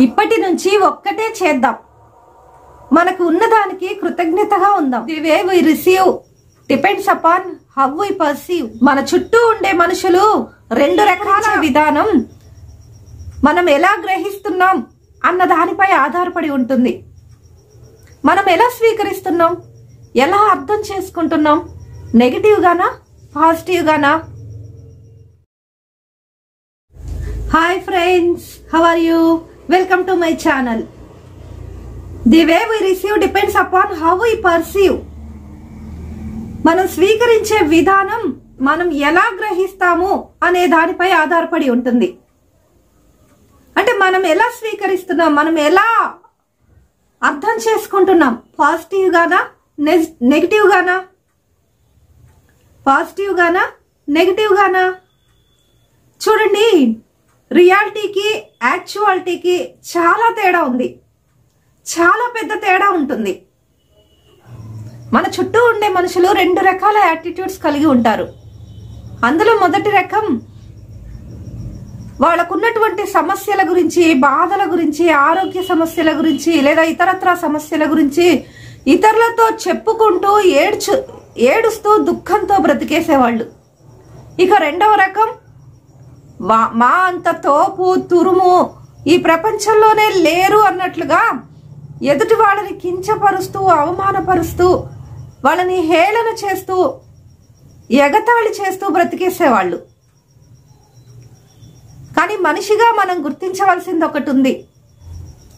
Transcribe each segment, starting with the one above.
ఇప్పటి నుంచి ఒక్కటే చేద్దాం. మనకు ఉన్నదానికి కృతజ్ఞతగా ఉందాం. The way we receive depends upon how we perceive. మన చుట్టూ ఉండే మనుషులు రెండు రకాల విధానం మనం ఎలా గ్రహిస్తున్నాం అన్న దానిపై ఆధారపడి ఉంటుంది. మనం ఎలా స్వీకరిస్తున్నాం, ఎలా అర్థం చేసుకుంటున్నాం, నెగిటివ్ గానా పాజిటివ్ గానా? Hi friends, how are you? Welcome to my channel. The way we receive depends upon how we perceive. మనం స్వీకరించే విధానం మనం ఎలా గ్రహిస్తాము అనే దానిపై ఆధారపడి ఉంటుంది. అంటే మనం ఎలా స్వీకరిస్తున్నాం, మనం ఎలా అర్థం చేసుకుంటున్నాం, పాజిటివ్ గానా నెగిటివ్ గానా? పాజిటివ్ గానా నెగిటివ్ గానా? చూడండి, రియాలిటీకి యాక్చువాలిటీకి చాలా తేడా ఉంది. చాలా పెద్ద తేడా ఉంటుంది. మన చుట్టూ ఉండే మనుషులు రెండు రకాల యాటిట్యూడ్స్ కలిగి ఉంటారు. అందులో మొదటి రకం వాళ్ళకున్నటువంటి సమస్యల గురించి, బాధల గురించి, ఆరోగ్య సమస్యల గురించి లేదా ఇతరత్ర సమస్యల గురించి ఇతరులతో చెప్పుకుంటూ ఏడుస్తూ దుఃఖంతో బ్రతికేసేవాళ్ళు. ఇక రెండవ రకం మా అంత తోపు తురుము ఈ ప్రపంచంలోనే లేరు అన్నట్లుగా ఎదుటి వాళ్ళని కించపరుస్తూ, అవమానపరుస్తూ, వాళ్ళని హేళన చేస్తూ, ఎగతాళి చేస్తూ బ్రతికేసేవాళ్ళు. కానీ మనిషిగా మనం గుర్తించవలసింది ఒకటి ఉంది.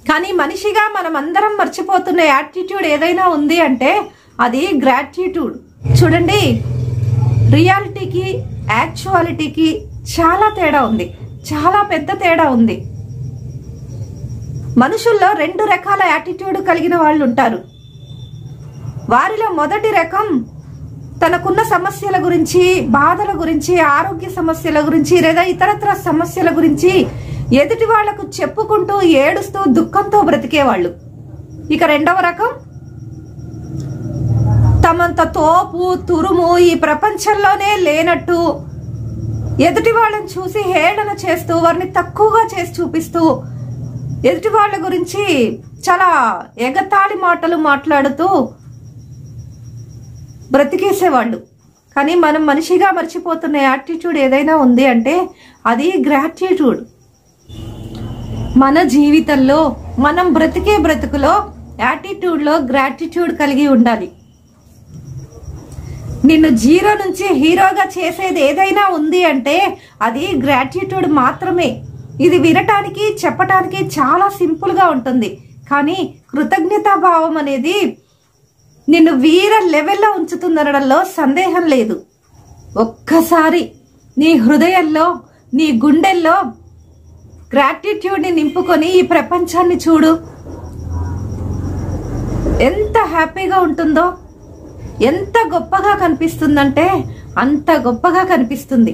కానీ మనిషిగా మనం అందరం మర్చిపోతున్న యాటిట్యూడ్ ఏదైనా ఉంది అంటే అది గ్రాటిట్యూడ్. చూడండి, రియాలిటీకి యాక్చువాలిటీకి చాలా తేడా ఉంది. చాలా పెద్ద తేడా ఉంది. మనుషుల్లో రెండు రకాల యాటిట్యూడ్ కలిగిన వాళ్ళు ఉంటారు. వారిలో మొదటి రకం తనకున్న సమస్యల గురించి, బాధల గురించి, ఆరోగ్య సమస్యల గురించి లేదా ఇతరత్ర సమస్యల గురించి ఎదుటి వాళ్లకు చెప్పుకుంటూ ఏడుస్తూ దుఃఖంతో బ్రతికేవాళ్ళు. ఇక రెండవ రకం తమంత తోపు తురుము ఈ ప్రపంచంలోనే లేనట్టు ఎదుటి వాళ్ళని చూసి హేళన చేస్తూ, వారిని తక్కువగా చేసి చూపిస్తూ, ఎదుటి వాళ్ళ గురించి చాలా ఎగతాళి మాటలు మాట్లాడుతూ బ్రతికేసేవాళ్ళు. కానీ మనం మనిషిగా మర్చిపోతున్న యాటిట్యూడ్ ఏదైనా ఉంది అంటే అది గ్రాటిట్యూడ్. మన జీవితంలో మనం బ్రతికే బ్రతుకులో యాటిట్యూడ్లో గ్రాటిట్యూడ్ కలిగి ఉండాలి. నిన్ను జీరో నుంచి హీరోగా చేసేది ఏదైనా ఉంది అంటే అది గ్రాటిట్యూడ్ మాత్రమే. ఇది వినటానికి, చెప్పటానికి చాలా సింపుల్ గా ఉంటుంది. కానీ కృతజ్ఞతాభావం అనేది నిన్ను వీర లెవెల్లో ఉంచుతుందనడంలో సందేహం లేదు. ఒక్కసారి నీ హృదయంలో, నీ గుండెల్లో గ్రాటిట్యూడ్ని నింపుకొని ఈ ప్రపంచాన్ని చూడు. ఎంత హ్యాపీగా ఉంటుందో, ఎంత గొప్పగా కనిపిస్తుందంటే అంత గొప్పగా కనిపిస్తుంది.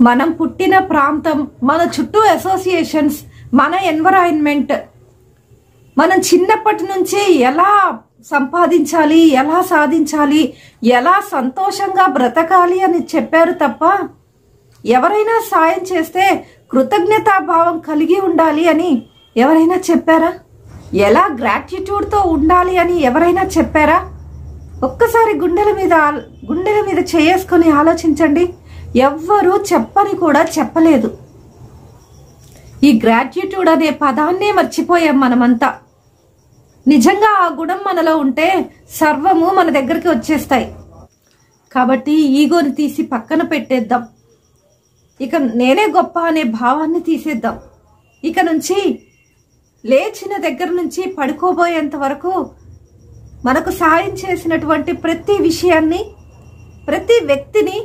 మనం పుట్టిన ప్రాంతం, మన చుట్టూ అసోసియేషన్స్, మన ఎన్విరాన్మెంట్, మనం చిన్నప్పటి నుంచి ఎలా సంపాదించాలి, ఎలా సాధించాలి, ఎలా సంతోషంగా బ్రతకాలి అని చెప్పారు తప్ప ఎవరైనా సాయం చేస్తే కృతజ్ఞతాభావం కలిగి ఉండాలి అని ఎవరైనా చెప్పారా? ఎలా గ్రాటిట్యూడ్తో ఉండాలి అని ఎవరైనా చెప్పారా? ఒక్కసారి గుండెల మీద చేసుకొని ఆలోచించండి. ఎవ్వరూ చెప్పని కూడా చెప్పలేదు. ఈ గ్రాటిట్యూడ్ అనే పదాన్నే మర్చిపోయాం మనమంతా. నిజంగా ఆ గుణం మనలో ఉంటే సర్వము మన దగ్గరికి వచ్చేస్తాయి. కాబట్టి ఈగోని తీసి పక్కన పెట్టేద్దాం. ఇక నేనే గొప్ప అనే భావాన్ని తీసేద్దాం. ఇక నుంచి లేచిన దగ్గర నుంచి పడుకోబోయేంత వరకు మనకు సాయం చేసినటువంటి ప్రతి విషయాన్ని, ప్రతి వ్యక్తిని,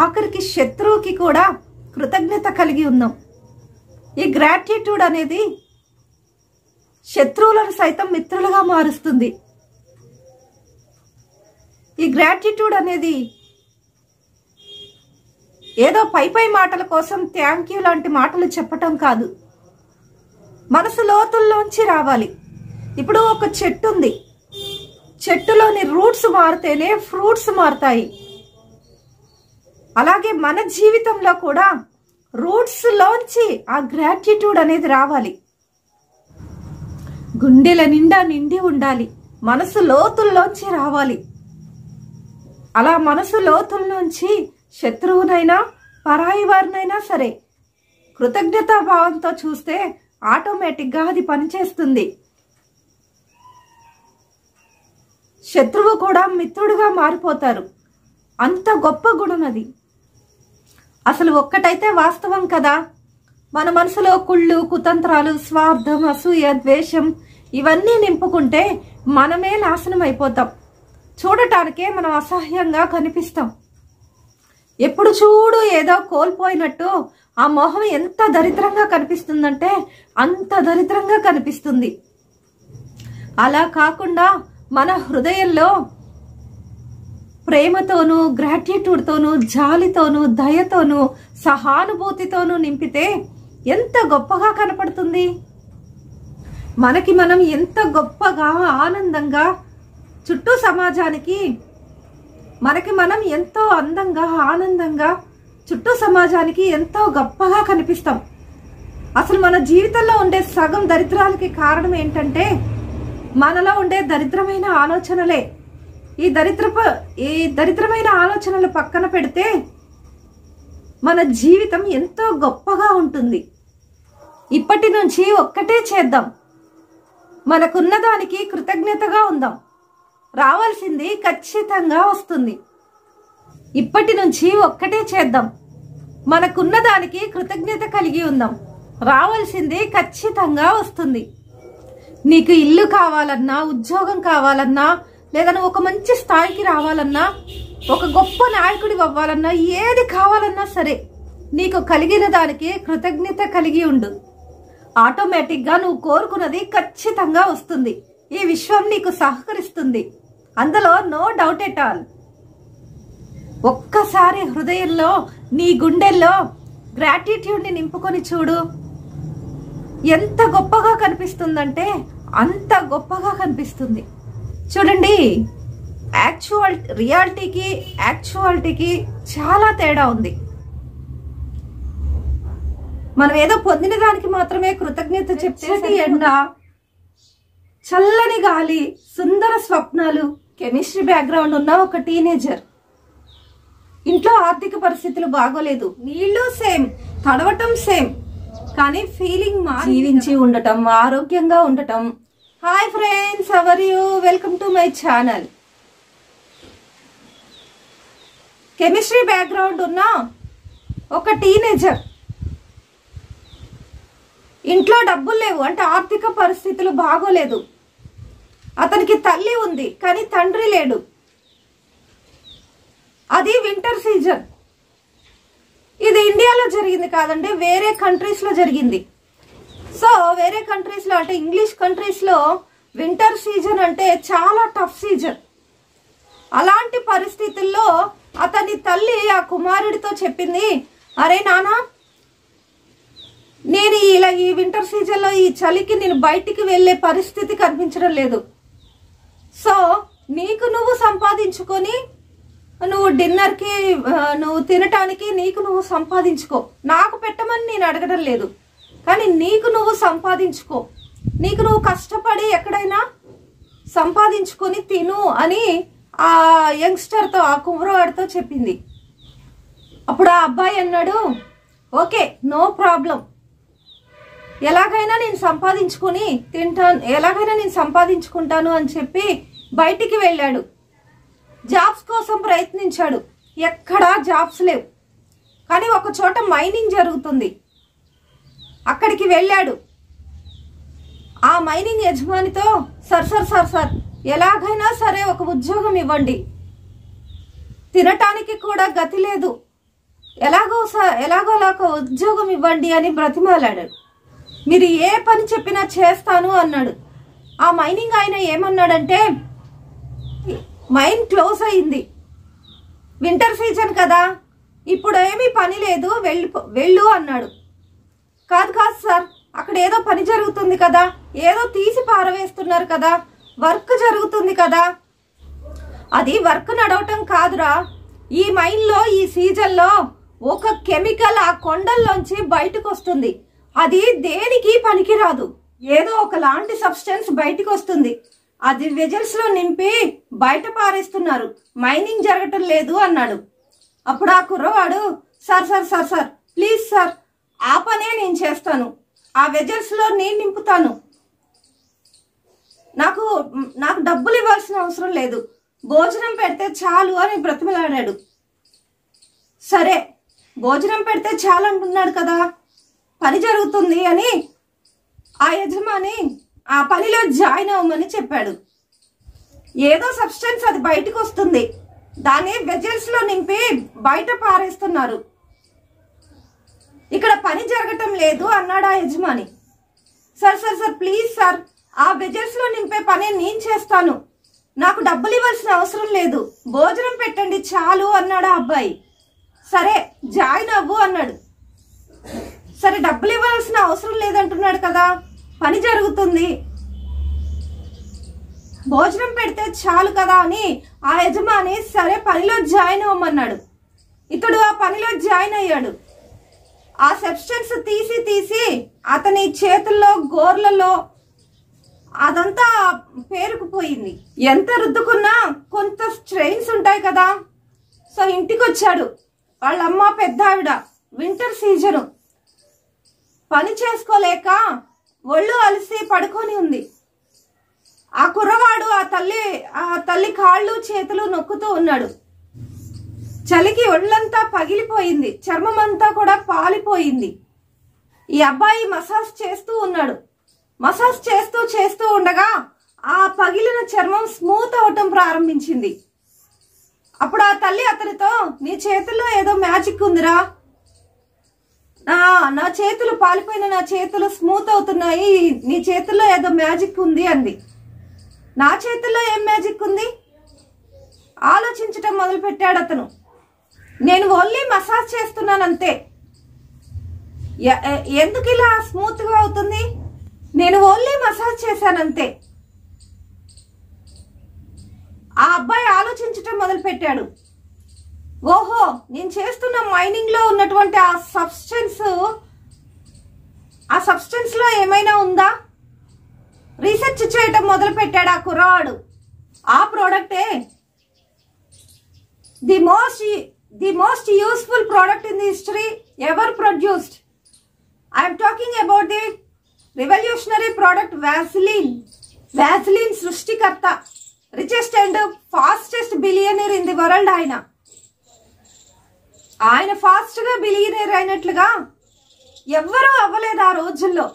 ఆఖరికి శత్రువుకి కూడా కృతజ్ఞత కలిగి ఉన్నాం. ఈ గ్రాటిట్యూడ్ అనేది శత్రువులను సైతం మిత్రులుగా మారుస్తుంది. ఈ గ్రాటిట్యూడ్ అనేది ఏదో పై మాటల కోసం థ్యాంక్ యూ లాంటి మాటలు చెప్పటం కాదు, మనసు లోతుల్లోంచి రావాలి. ఇప్పుడు ఒక చెట్టు ఉంది, చెట్టులోని రూట్స్ మారితేనే ఫ్రూట్స్ మారుతాయి. అలాగే మన జీవితంలో కూడా రూట్స్ లోంచి ఆ గ్రాటిట్యూడ్ అనేది రావాలి. గుండెల నిండా నిండి ఉండాలి. మనసు లోతుల్లోంచి రావాలి. అలా మనసు లోతుల నుంచి శత్రువునైనా పరాయి వారినైనా సరే కృతజ్ఞతా భావంతో చూస్తే ఆటోమేటిక్గా అది పనిచేస్తుంది. శత్రువు కూడా మిత్రుడుగా మారిపోతారు. అంత గొప్ప గుణం అది. అసలు ఒక్కటైతే వాస్తవం కదా, మన మనసులో కుళ్ళు, కుతంత్రాలు, స్వార్థం, అసూయ, ద్వేషం ఇవన్నీ నింపుకుంటే మనమే నాశనం అయిపోతాం. చూడటానికే మనం అసహ్యంగా కనిపిస్తాం. ఎప్పుడు చూడు ఏదో కోల్పోయినట్టు ఆ మొహం ఎంత దరిద్రంగా కనిపిస్తుందంటే అంత దరిద్రంగా కనిపిస్తుంది. అలా కాకుండా మన హృదయంలో ప్రేమతోనూ, గ్రాటిట్యూడ్తోనూ, జాలితోనూ, దయతోనూ, సహానుభూతితోనూ నింపితే ఎంత గొప్పగా కనపడుతుంది. మనకి మనం ఎంత గొప్పగా, ఆనందంగా, చుట్టూ సమాజానికి మనకి మనం ఎంతో అందంగా, ఆనందంగా చుట్టూ సమాజానికి ఎంతో గొప్పగా కనిపిస్తాం. అసలు మన జీవితంలో ఉండే సగం దరిద్రాలకి కారణం ఏంటంటే మనలో ఉండే దరిద్రమైన ఆలోచనలే. ఈ దరిద్రమైన ఆలోచనలు పక్కన పెడితే మన జీవితం ఎంతో గొప్పగా ఉంటుంది. ఇప్పటి నుంచి ఒక్కటే చేద్దాం, మనకున్న దానికి కృతజ్ఞతగా ఉందాం. రావాల్సింది ఖచ్చితంగా వస్తుంది. ఇప్పటి నుంచి ఒక్కటే చేద్దాం, మనకున్న దానికి కృతజ్ఞత కలిగి ఉందాం. రావాల్సింది ఖచ్చితంగా వస్తుంది. నీకు ఇల్లు కావాలన్నా, ఉద్యోగం కావాలన్నా, లేదా నువ్వు ఒక మంచి స్థాయికి రావాలన్నా, ఒక గొప్ప నాయకుడి అవ్వాలన్నా, ఏది కావాలన్నా సరే నీకు కలిగిన దానికి కృతజ్ఞత కలిగి ఉండు. ఆటోమేటిక్గా నువ్వు కోరుకున్నది ఖచ్చితంగా వస్తుంది. ఈ విశ్వం నీకు సహకరిస్తుంది. అందులో నో డౌట్ ఎట్ ఆల్. ఒక్కసారి హృదయంలో, నీ గుండెల్లో గ్రాటిట్యూడ్ని నింపుకొని చూడు. ఎంత గొప్పగా కనిపిస్తుందంటే అంత గొప్పగా కనిపిస్తుంది. చూడండి, రియాలిటీకి చాలా తేడా ఉంది. మనం ఏదో పొందిన దానికి మాత్రమే కృతజ్ఞత చెప్తే ఎండ, చల్లని గాలి, సుందర స్వప్నాలు, కెమిస్ట్రీ బ్యాక్గ్రౌండ్ ఉన్న ఒక టీనేజర్. ఇంట్లో ఆర్థిక పరిస్థితులు బాగోలేదు, నీళ్లు సేమ్, తడవటం సేమ్, కానీ ఫీలింగ్ జీవించి ఉండటం, ఆరోగ్యంగా ఉండటం. Hi friends, how are you? Welcome to my channel. Chemistry background ఉన్న ఒక టీనేజర్, ఇంట్లో డబ్బులు లేవు అంటే ఆర్థిక పరిస్థితులు బాగోలేదు. అతనికి తల్లి ఉంది కానీ తండ్రి లేడు. అది వింటర్ సీజన్. ఇది ఇండియాలో జరిగింది కాదండి, వేరే కంట్రీస్ లో జరిగింది. సో వేరే కంట్రీస్ లో అంటే ఇంగ్లీష్ కంట్రీస్ లో వింటర్ సీజన్ అంటే చాలా టఫ్ సీజన్. అలాంటి పరిస్థితుల్లో అతని తల్లి ఆ కుమారుడితో చెప్పింది, అరే నానా, నేను ఈ వింటర్ సీజన్ లో ఈ చలికి నేను బయటికి వెళ్లే పరిస్థితి కనిపించడం లేదు. సో నీకు నువ్వు సంపాదించుకొని, నువ్వు డిన్నర్కి, నువ్వు తినటానికి నీకు నువ్వు సంపాదించుకో. నాకు పెట్టమని నేను అడగడం లేదు, కానీ నీకు నువ్వు సంపాదించుకో. నీకు నువ్వు కష్టపడి ఎక్కడైనా సంపాదించుకొని తిను అని ఆ యంగ్స్టర్తో, ఆ కుర్రవాడితో చెప్పింది. అప్పుడు ఆ అబ్బాయి అన్నాడు, ఓకే, నో ప్రాబ్లం, ఎలాగైనా నేను సంపాదించుకొని తింటాను, ఎలాగైనా నేను సంపాదించుకుంటాను అని చెప్పి బయటికి వెళ్ళాడు. జాబ్స్ కోసం ప్రయత్నించాడు. ఎక్కడా జాబ్స్ లేవు. కానీ ఒక చోట మైనింగ్ జరుగుతుంది, అక్కడికి వెళ్ళాడు. ఆ మైనింగ్ యజమానితో, సార్ ఎలాగైనా సరే ఒక ఉద్యోగం ఇవ్వండి, తినటానికి కూడా గతి లేదు, ఎలాగోలా ఒక ఉద్యోగం ఇవ్వండి అని బ్రతిమాలాడు. మీరు ఏ పని చెప్పినా చేస్తాను అన్నాడు. ఆ మైనింగ్ ఆయన ఏమన్నాడంటే, మైన్ క్లోజ్ అయింది, వింటర్ సీజన్ కదా, ఇప్పుడు ఏమీ పని లేదు, వెళ్ళు అన్నాడు. కాదు సార్, అక్కడ ఏదో పని జరుగుతుంది కదా, ఏదో తీసి పారవేస్తున్నారు కదా, వర్క్ జరుగుతుంది కదా. అది వర్క్ నడవటం కాదురా, ఈ మైన్లో ఈ సీజన్లో ఒక కెమికల్ ఆ కొండల్లోంచి బయటకు వస్తుంది. అది దేనికి పనికిరాదు, ఏదో ఒకలాంటి సబ్స్టెన్స్ బయటకు వస్తుంది. అది వెజల్స్ లో నింపి బయట పారేస్తున్నారు, మైనింగ్ జరగటం లేదు అన్నాడు. అప్పుడు ఆ కుర్రవాడు, sir sir sir sir please sir, ఆ పనే నేను చేస్తాను, ఆ వెజల్స్ లో నేను నింపుతాను, నాకు డబ్బులు ఇవ్వాల్సిన అవసరం లేదు, భోజనం పెడితే చాలు అని బ్రతిమలాడాడు. సరే భోజనం పెడితే చాలు అంటున్నాడు కదా, పని జరుగుతుంది అని ఆ యజమాని ఆ పనిలో జాయిన్ అవ్వమని చెప్పాడు. ఏదో సబ్స్టెన్స్ అది బయటకు వస్తుంది, దాన్ని వెజల్స్ లో నింపి బయట పారేస్తున్నారు, ఇక్కడ పని జరగటం లేదు అన్నాడు ఆ యజమాని. Sir sir sir please sir, ఆ వెజల్స్ లో నింపే పని నేను చేస్తాను, నాకు డబ్బులు ఇవ్వాల్సిన అవసరం లేదు, భోజనం పెట్టండి చాలు అన్నాడు ఆ అబ్బాయి. సరే జాయిన్ అవ్వు అన్నాడు. సరే డబ్బులు ఇవ్వాల్సిన అవసరం లేదంటున్నాడు కదా, పని జరుగుతుంది, భోజనం పెడితే చాలు కదా అని ఆ యజమాని సరే పనిలో జాయిన్ అవ్వమన్నాడు. ఇతడు ఆ పనిలో జాయిన్ అయ్యాడు. ఆ సబ్స్టెన్స్ తీసి అతని చేతుల్లో గోర్లలో అదంతా పేరుకుపోయింది. ఎంత రుద్దుకున్నా కొంత స్ట్రెయిన్స్ ఉంటాయి కదా. సో ఇంటికి వచ్చాడు. వాళ్ళ అమ్మ పెద్ద ఆవిడ, వింటర్ సీజను, పని చేసుకోలేక ఒళ్ళు అలసి పడుకొని ఉంది. ఆ కుర్రవాడు ఆ తల్లి కాళ్ళు చేతులు నొక్కుతూ ఉన్నాడు. చలికి ఒళ్ళంతా పగిలిపోయింది, చర్మం అంతా కూడా పాలిపోయింది. ఈ అబ్బాయి మసాజ్ చేస్తూ ఉన్నాడు. మసాజ్ చేస్తూ ఉండగా ఆ పగిలిన చర్మం స్మూత్ అవటం ప్రారంభించింది. అప్పుడు ఆ తల్లి అతనితో, నీ చేతుల్లో ఏదో మ్యాజిక్ ఉందిరా, నా చేతులు పాలిపోయిన నా చేతులు స్మూత్ అవుతున్నాయి, నీ చేతుల్లో ఏదో మ్యాజిక్ ఉంది అంది. నా చేతుల్లో ఏం మ్యాజిక్ ఉంది? ఆలోచించటం మొదలు పెట్టాడు అతను. నేను ఓన్లీ మసాజ్ చేస్తున్నానంతే, ఎందుకు ఇలా స్మూత్ గా అవుతుంది? నేను ఓన్లీ మసాజ్ చేశానంతే. ఆ అబ్బాయి ఆలోచించటం మొదలు పెట్టాడు. ఓహో, నేను చేస్తున్న మైనింగ్ లో ఉన్నటువంటి ఆ సబ్స్టెన్స్ లో ఏమైనా ఉందా? రీసెర్చ్ చేయటం మొదలు పెట్టాడు ఆ కుర్రాడు. ఆ ప్రోడక్టే the most useful product in the history ever produced. I'm talking about the revolutionary product Vaseline. Vaseline సృష్టికర్త, richest and fastest billionaire in the world. ఆయన ఫాస్ట్ గా బిలియనీర్ అయినట్లుగా ఎవ్వరూ అవ్వలేదు ఆ రోజుల్లో.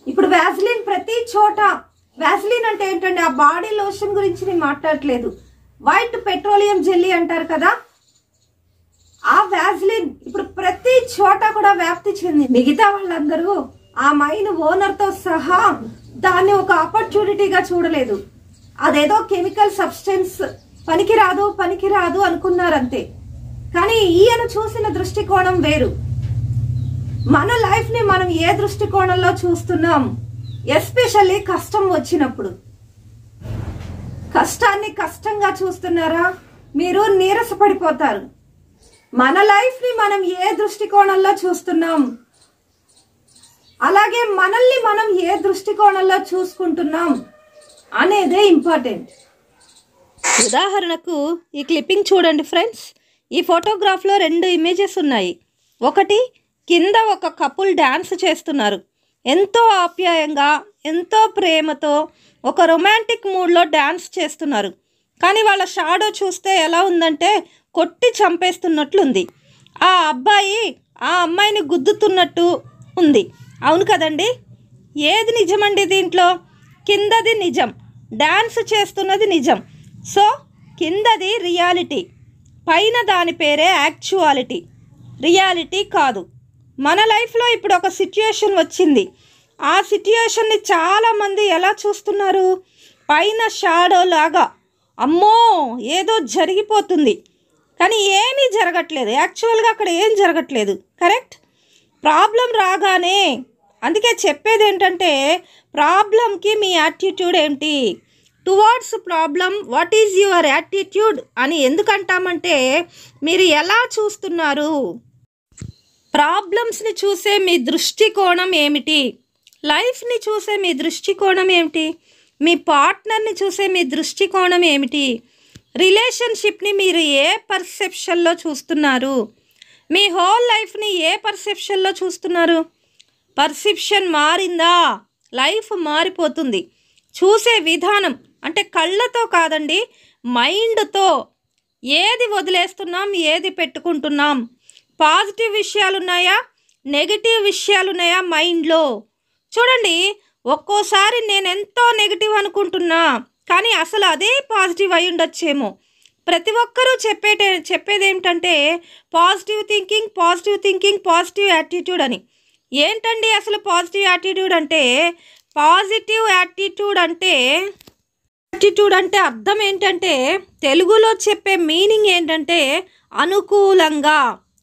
ఇప్పుడు వ్యాజిలిన్ ప్రతి చోట, వ్యాజిలిన్ అంటే ఏంటంటే ఆ బాడీ లోషన్ గురించి నేను మాట్లాడట్లేదు, వైట్ పెట్రోలియం జెల్లీ అంటారు కదా, ఆ వ్యాజిలిన్ ఇప్పుడు ప్రతి చోట కూడా వ్యాప్తి చెందింది. మిగతా వాళ్ళందరూ ఆ మైన్ ఓనర్ తో సహా దాన్ని ఒక ఆపర్చునిటీగా చూడలేదు. అదేదో కెమికల్ సబ్స్టెన్స్, పనికిరాదు అనుకున్నారంతే. కానీ ఈయన చూసిన దృష్టికోణం వేరు. మన లైఫ్ ని మనం ఏ దృష్టికోణంలో చూస్తున్నాం, ఎస్పెషల్లీ కష్టం వచ్చినప్పుడు. కష్టాన్ని కష్టంగా చూస్తున్నారా, మీరు నీరసపడిపోతారు. మన లైఫ్ ని మనం ఏ దృష్టికోణంలో చూస్తున్నాం, అలాగే మనల్ని మనం ఏ దృష్టికోణంలో చూసుకుంటున్నాం అనేదే ఇంపార్టెంట్. ఉదాహరణకు ఈ క్లిప్పింగ్ చూడండి ఫ్రెండ్స్. ఈ ఫోటోగ్రాఫ్లో 2 ఇమేజెస్ ఉన్నాయి. ఒకటి, కింద ఒక కపుల్ డ్యాన్స్ చేస్తున్నారు. ఎంతో ఆప్యాయంగా, ఎంతో ప్రేమతో, ఒక రొమాంటిక్ మూడ్లో డ్యాన్స్ చేస్తున్నారు. కానీ వాళ్ళ షాడో చూస్తే ఎలా ఉందంటే కొట్టి చంపేస్తున్నట్లుంది. ఆ అబ్బాయి ఆ అమ్మాయిని గుద్దుతున్నట్టు ఉంది. అవును కదండి? ఏది నిజమండి దీంట్లో? కిందది నిజం, డ్యాన్స్ చేస్తున్నది నిజం. సో కిందది రియాలిటీ, పైన దాని పేరే యాక్చువాలిటీ, రియాలిటీ కాదు. మన లైఫ్లో ఇప్పుడు ఒక సిచ్యుయేషన్ వచ్చింది. ఆ సిచ్యుయేషన్ని చాలామంది ఎలా చూస్తున్నారు? పైన షాడో లాగా, అమ్మో ఏదో జరిగిపోతుంది, కానీ ఏమీ జరగట్లేదు. యాక్చువల్గా అక్కడ ఏం జరగట్లేదు. కరెక్ట్? ప్రాబ్లం రాగానే, అందుకే చెప్పేది ఏంటంటే ప్రాబ్లంకి మీ యాటిట్యూడ్ ఏంటి, towards problem what is your attitude అని ఎందుకంటామంటే మీరు ఎలా చూస్తున్నారు, ప్రాబ్లమ్స్ని చూసే మీ దృష్టికోణం ఏమిటి, లైఫ్ని చూసే మీ దృష్టికోణం ఏమిటి, మీ పార్ట్నర్ని చూసే మీ దృష్టికోణం ఏమిటి, రిలేషన్షిప్ని మీరు ఏ పర్సెప్షన్లో చూస్తున్నారు, మీ హోల్ లైఫ్ని ఏ పర్సెప్షన్లో చూస్తున్నారు. పర్సెప్షన్ మారిందా లైఫ్ మారిపోతుంది. చూసే విధానం అంటే కళ్ళతో కాదండి, మైండ్తో ఏది వదిలేస్తున్నాం, ఏది పెట్టుకుంటున్నాం, పాజిటివ్ విషయాలు ఉన్నాయా, నెగిటివ్ విషయాలు ఉన్నాయా మైండ్లో. చూడండి, ఒక్కోసారి నేను ఎంతో నెగిటివ్ అనుకుంటున్నా కానీ అసలు అదే పాజిటివ్ అయి ఉండొచ్చేమో. ప్రతి ఒక్కరూ చెప్పేది ఏమిటంటే positive thinking, positive thinking, positive attitude అని. ఏంటండి అసలు పాజిటివ్ యాటిట్యూడ్ అంటే? పాజిటివ్ యాటిట్యూడ్ అంటే అర్థం ఏంటంటే, తెలుగులో చెప్పే మీనింగ్ ఏంటంటే అనుకూలంగా.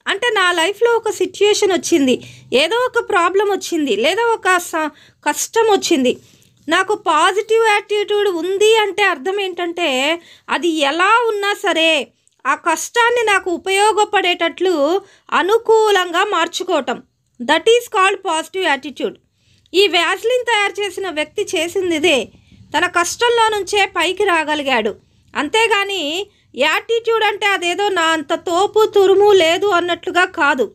అంటే నా లైఫ్లో ఒక సిచ్యుయేషన్ వచ్చింది, ఏదో ఒక ప్రాబ్లం వచ్చింది, లేదా ఒక కష్టం వచ్చింది, నాకు పాజిటివ్ యాటిట్యూడ్ ఉంది అంటే అర్థం ఏంటంటే అది ఎలా ఉన్నా సరే ఆ కష్టాన్ని నాకు ఉపయోగపడేటట్లు అనుకూలంగా మార్చుకోవటం. That is called positive attitude. ఈ వ్యాస్లిన్ తయారు చేసిన వ్యక్తి చేసింది ఇదే. తన కష్టంలో నుంచే పైకి రాగలిగాడు. అంతేగాని యాటిట్యూడ్ అంటే అదేదో నా అంత తోపు తురుము లేదు అన్నట్లుగా కాదు.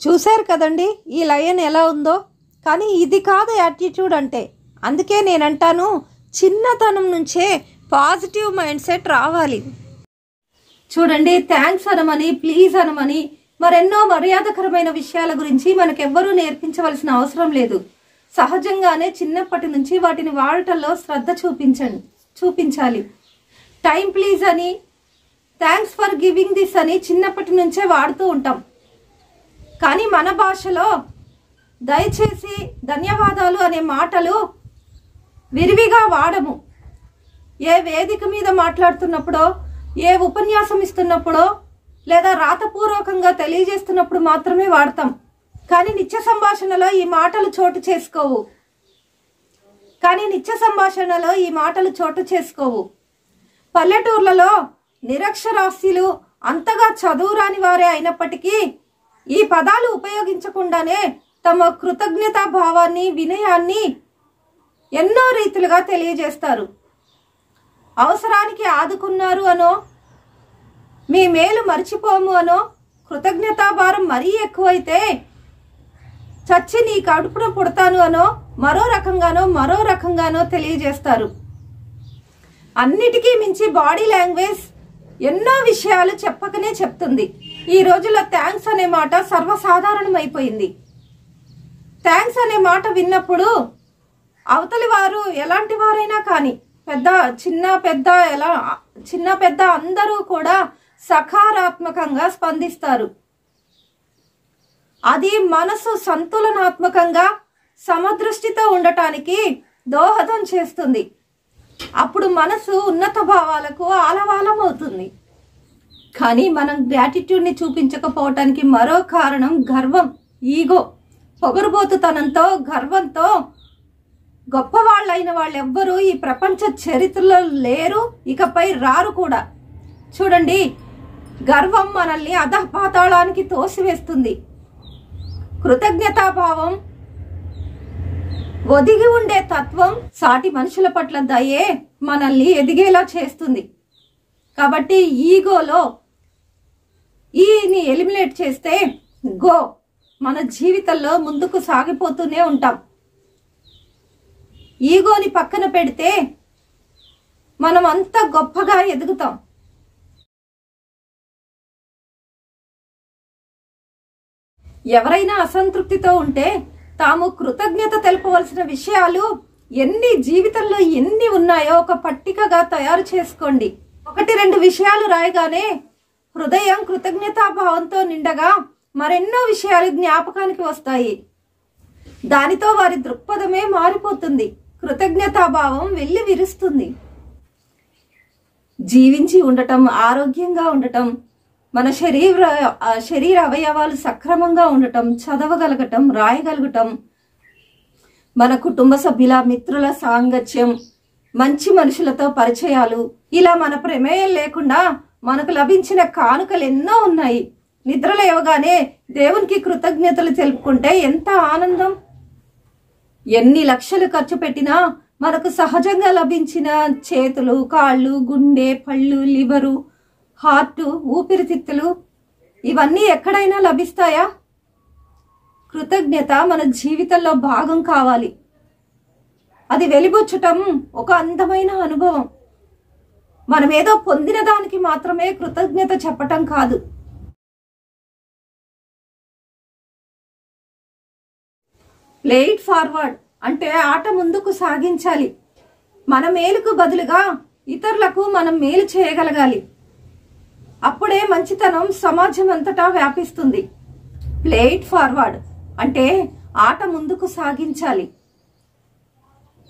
చూశారు కదండి ఈ లయన్ ఎలా ఉందో. కానీ ఇది కాదు యాటిట్యూడ్ అంటే. అందుకే నేనంటాను, చిన్నతనం నుంచే పాజిటివ్ మైండ్ సెట్ రావాలి. చూడండి, థ్యాంక్స్ అనమని, ప్లీజ్ అనమని, మరెన్నో మర్యాదకరమైన విషయాల గురించి మనకెవ్వరూ నేర్పించవలసిన అవసరం లేదు. సహజంగానే చిన్నప్పటి నుంచి వాటిని వాడటంలో శ్రద్ధ చూపించాలి. టైం ప్లీజ్ అని, థ్యాంక్స్ ఫర్ గివింగ్ దిస్ అని చిన్నప్పటి నుంచే వాడుతూ ఉంటాం. కానీ మన భాషలో దయచేసి, ధన్యవాదాలు అనే మాటలు విరివిగా వాడము. ఏ వేదిక మీద మాట్లాడుతున్నప్పుడో, ఏ ఉపన్యాసం ఇస్తున్నప్పుడో, లేదా రాతపూర్వకంగా తెలియజేస్తున్నప్పుడు మాత్రమే వాడతాం. కానీ నిత్య సంభాషణలో ఈ మాటలు చోటు చేసుకోవు. పల్లెటూర్లలో నిరక్షరాస్యులు, అంతగా చదువురాని వారే అయినప్పటికీ ఈ పదాలు ఉపయోగించకుండానే తమ కృతజ్ఞతా భావాన్ని, వినయాన్ని ఎన్నో రీతులుగా తెలియజేస్తారు. అవసరానికి ఆదుకున్నారు అనో, మీ మేలు మర్చిపోము అనో, కృతజ్ఞతాభారం మరీ ఎక్కువైతే చచ్చి నీ కడుపున పుడతాను అనో, మరో రకంగానో తెలియజేస్తారు. అన్నిటికీ మించి బాడీ లాంగ్వేజ్ ఎన్నో విషయాలు చెప్పకనే చెప్తుంది. ఈ రోజుల్లో థ్యాంక్స్ అనే మాట సర్వసాధారణమైపోయింది. థ్యాంక్స్ అనే మాట విన్నప్పుడు అవతలి వారు ఎలాంటి వారైనా కానీ, చిన్న పెద్ద అందరూ కూడా సకారాత్మకంగా స్పందిస్తారు. అది మనసు సంతులనాత్మకంగా సమదృష్టితో ఉండటానికి దోహదం చేస్తుంది. అప్పుడు మనసు ఉన్నత భావాలకు ఆలవాలం అవుతుంది. కానీ మనం గ్రాటిట్యూడ్ని చూపించకపోవటానికి మరో కారణం గర్వం, ఈగో. పొగరుబోతుతనంతో, గర్వంతో గొప్పవాళ్ళైన వాళ్ళెవ్వరూ ఈ ప్రపంచ చరిత్రలో లేరు, ఇకపై రారు కూడా. చూడండి, గర్వం మనల్ని అధపాతాళానికి తోసివేస్తుంది. కృతజ్ఞతాభావం, ఒదిగి ఉండే తత్వం, సాటి మనుషుల పట్ల దయే మనల్ని ఎదిగేలా చేస్తుంది. కాబట్టి ఈగోలో ఈని ఎలిమినేట్ చేస్తే మన జీవితంలో ముందుకు సాగిపోతూనే ఉంటాం. ఈగోని పక్కన పెడితే మనం అంత గొప్పగా ఎదుగుతాం. ఎవరైనా అసంతృప్తితో ఉంటే తాము కృతజ్ఞత తెలుపవలసిన విషయాలు జీవితంలో ఎన్ని ఉన్నాయో ఒక పట్టికగా తయారు చేసుకోండి. 1-2 విషయాలు రాయగానే హృదయం కృతజ్ఞతాభావంతో నిండగా మరెన్నో విషయాలు జ్ఞాపకానికి వస్తాయి. దానితో వారి దృక్పథమే మారిపోతుంది. కృతజ్ఞతాభావం వెళ్ళి విరుస్తుంది. జీవించి ఉండటం, ఆరోగ్యంగా ఉండటం, మన శరీర అవయవాలు సక్రమంగా ఉండటం, చదవగలగటం, రాయగలగటం, మన కుటుంబ సభ్యుల, మిత్రుల సాంగత్యం, మంచి మనుషులతో పరిచయాలు, ఇలా మన ప్రమేయం లేకుండా మనకు లభించిన కానుకలు ఎన్నో ఉన్నాయి. నిద్ర లేవగానే దేవునికి కృతజ్ఞతలు తెలుపుకుంటే ఎంత ఆనందం. ఎన్ని లక్షలు ఖర్చు పెట్టినా మనకు సహజంగా లభించిన చేతులు, కాళ్ళు, గుండె, పళ్ళు, లివరు, హార్ట్, ఊపిరితిత్తులు ఇవన్నీ ఎక్కడైనా లభిస్తాయా? కృతజ్ఞత మన జీవితంలో భాగం కావాలి. అది వెలిబుచ్చటం ఒక అందమైన అనుభవం. మనమేదో పొందిన దానికి మాత్రమే కృతజ్ఞత చెప్పటం కాదు. ప్లే ఇట్ ఫార్వర్డ్ అంటే ఆట ముందుకు సాగించాలి. మన మేలుకు బదులుగా ఇతరులకు మనం మేలు చేయగలగాలి. అప్పుడే మంచితనం సమాజం అంతటా వ్యాపిస్తుంది. ప్లే ఇట్ ఫార్వర్డ్ అంటే ఆట ముందుకు సాగించాలి.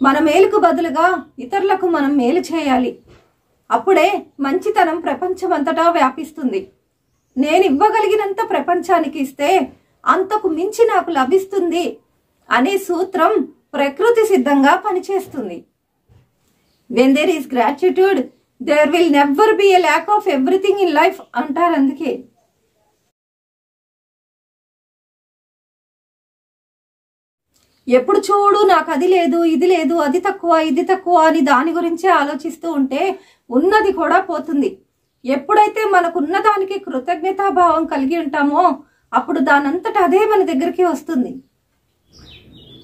మన మేలుకు బదులుగా ఇతరులకు మనం మేలు చేయాలి. అప్పుడే మంచితనం ప్రపంచమంతటా వ్యాపిస్తుంది. నేను ఇవ్వగలిగినంత ప్రపంచానికి ఇస్తే అంతకు మించి నాకు లభిస్తుంది అనే సూత్రం ప్రకృతి సిద్ధంగా పనిచేస్తుంది. When there is gratitude, there will never be a lack of everything in life అంటారు. అందుకే ఎప్పుడు చూడు నాకు అది లేదు, ఇది లేదు, అది తక్కువ, ఇది తక్కువ అని దాని గురించే ఆలోచిస్తూ ఉంటే ఉన్నది కూడా పోతుంది. ఎప్పుడైతే మనకున్న దానికి కృతజ్ఞతాభావం కలిగి ఉంటామో అప్పుడు దానంతట అదే మన దగ్గరికి వస్తుంది.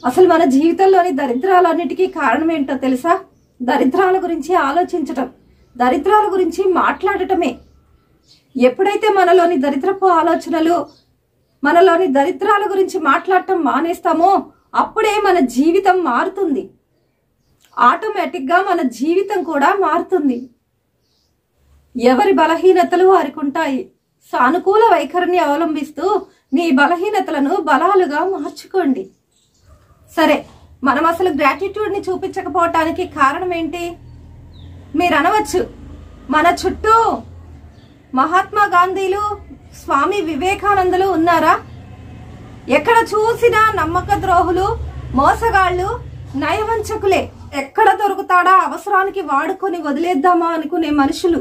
అసలు మన జీవితంలోని దరిద్రాలన్నిటికీ కారణం ఏంటో తెలుసా? దరిద్రాల గురించి ఆలోచించటం, దరిద్రాల గురించి మాట్లాడటమే. ఎప్పుడైతే మనలోని దరిద్రపు ఆలోచనలు, మనలోని దరిద్రాల గురించి మాట్లాడటం మానేస్తామో అప్పుడే మన జీవితం మారుతుంది. ఆటోమేటిక్గా మన జీవితం కూడా మారుతుంది. ఎవరి బలహీనతలు వారికి ఉంటాయి. సానుకూల వైఖరిని అవలంబిస్తూ మీ బలహీనతలను బలాలుగా మార్చుకోండి. సరే, మనం అసలు గ్రాటిట్యూడ్ని చూపించకపోవటానికి కారణం ఏంటి? మీరు అనవచ్చు, మన చుట్టూ మహాత్మా గాంధీలు, స్వామి వివేకానందులు ఉన్నారా? ఎక్కడ చూసినా నమ్మక ద్రోహులు, మోసగాళ్ళు, నయవంచకులే. ఎక్కడ దొరుకుతాడా అవసరానికి వాడుకొని వదిలేద్దామా అనుకునే మనుషులు.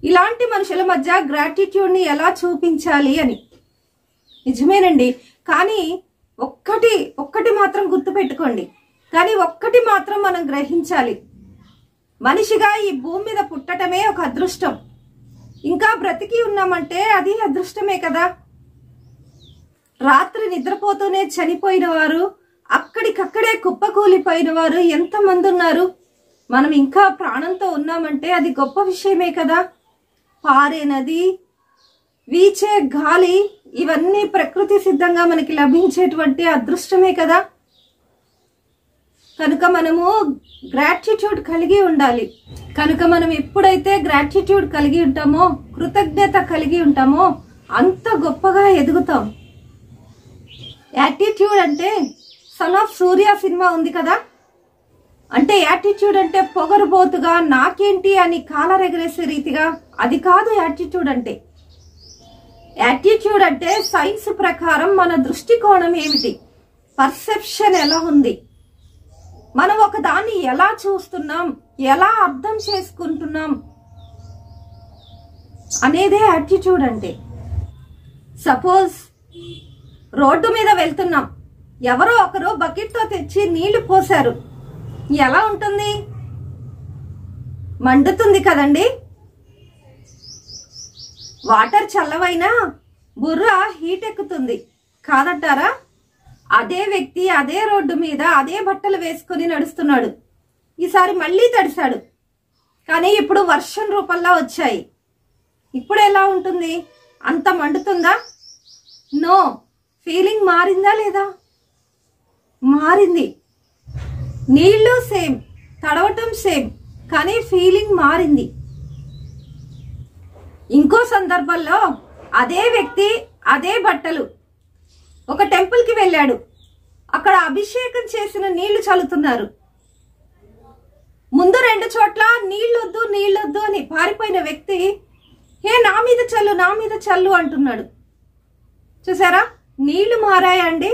ఇలాంటి మనుషుల మధ్య గ్రాటిట్యూడ్ని ఎలా చూపించాలి అని. నిజమేనండి, కానీ ఒక్కటి మాత్రం గుర్తుపెట్టుకోండి. కానీ ఒక్కటి మాత్రం మనం గ్రహించాలి. మనిషిగా ఈ భూమి మీద పుట్టటమే ఒక అదృష్టం. ఇంకా బ్రతికి ఉన్నామంటే అది అదృష్టమే కదా. రాత్రి నిద్రపోతూనే చనిపోయిన వారు, అక్కడికక్కడే కుప్పకూలిపోయిన వారు ఎంతమంది ఉన్నారు. మనం ఇంకా ప్రాణంతో ఉన్నామంటే అది గొప్ప విషయమే కదా. పారే నది, వీచే గాలి ఇవన్నీ ప్రకృతి సిద్ధంగా మనకి లభించేటువంటి అదృష్టమే కదా. కనుక మనము గ్రాటిట్యూడ్ కలిగి ఉండాలి. కనుక మనం ఎప్పుడైతే గ్రాటిట్యూడ్ కలిగి ఉంటామో, కృతజ్ఞత కలిగి ఉంటామో అంత గొప్పగా ఎదుగుతాం. యాటిట్యూడ్ అంటే సన్ ఆఫ్ సూర్య సినిమా ఉంది కదా. అంటే యాటిట్యూడ్ అంటే పొగరుబోతుగా, నాకేంటి అని కాలర్ ఎగరేసే రీతిగా, అది కాదు యాటిట్యూడ్ అంటే. యాటిట్యూడ్ అంటే సైన్స్ ప్రకారం మన దృష్టికోణం ఏమిటి, పర్సెప్షన్ ఎలా ఉంది, మనం ఒక దాన్ని ఎలా చూస్తున్నాం, ఎలా అర్థం చేసుకుంటున్నాం అనేదే యాటిట్యూడ్ అంటే. సపోజ్ రోడ్డు మీద వెళ్తున్నాం, ఎవరో ఒకరు బకెట్తో తెచ్చి నీళ్లు పోశారు. ఎలా ఉంటుంది? మండుతుంది కదండి. వాటర్ చల్లవైనా బుర్ర హీట్ ఎక్కుతుంది కాదంటారా? అదే వ్యక్తి అదే రోడ్డు మీద అదే బట్టలు వేసుకుని నడుస్తున్నాడు. ఈసారి మళ్ళీ తడిశాడు, కానీ ఇప్పుడు వర్షం రూపంలో వచ్చాయి. ఇప్పుడు ఎలా ఉంటుంది? అంత మండుతుందా? నో. ఫీలింగ్ మారిందా లేదా? మారింది. నీళ్లు సేమ్, తడవటం సేమ్, కానీ ఫీలింగ్ మారింది. ఇంకో సందర్భంలో అదే వ్యక్తి అదే బట్టలు ఒక టెంపుల్కి వెళ్ళాడు. అక్కడ అభిషేకం చేసిన నీళ్లు చల్లుతున్నారు. ముందు 2 చోట్ల నీళ్ళొద్దు నీళ్ళొద్దు అని పారిపోయిన వ్యక్తి నా మీద చల్లు నా మీద చల్లు అంటున్నాడు. చూసారా, నీళ్లు మారాయండి?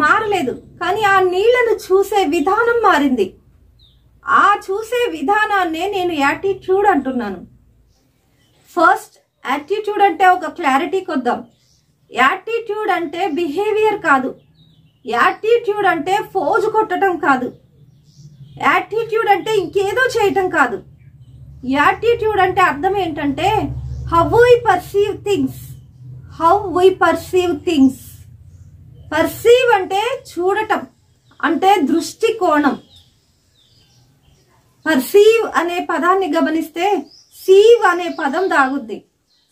మారలేదు, కానీ ఆ నీళ్లను చూసే విధానం మారింది. ఆ చూసే విధానాన్నే నేను యాటిట్యూడ్ అంటున్నాను. ఫస్ట్ యాటిట్యూడ్ అంటే ఒక క్లారిటీకి వద్దాం. యాటిట్యూడ్ అంటే బిహేవియర్ కాదు. యాటిట్యూడ్ అంటే ఫోజు కొట్టడం కాదు. యాటిట్యూడ్ అంటే ఇంకేదో చేయటం కాదు. యాటిట్యూడ్ అంటే అర్థం ఏంటంటే how we perceive things. How we perceive things. Perceive అంటే చూడటం, అంటే దృష్టికోణం. పర్సీవ్ అనే పదాన్ని గమనిస్తే సీవ్ అనే పదం దాగుద్ది.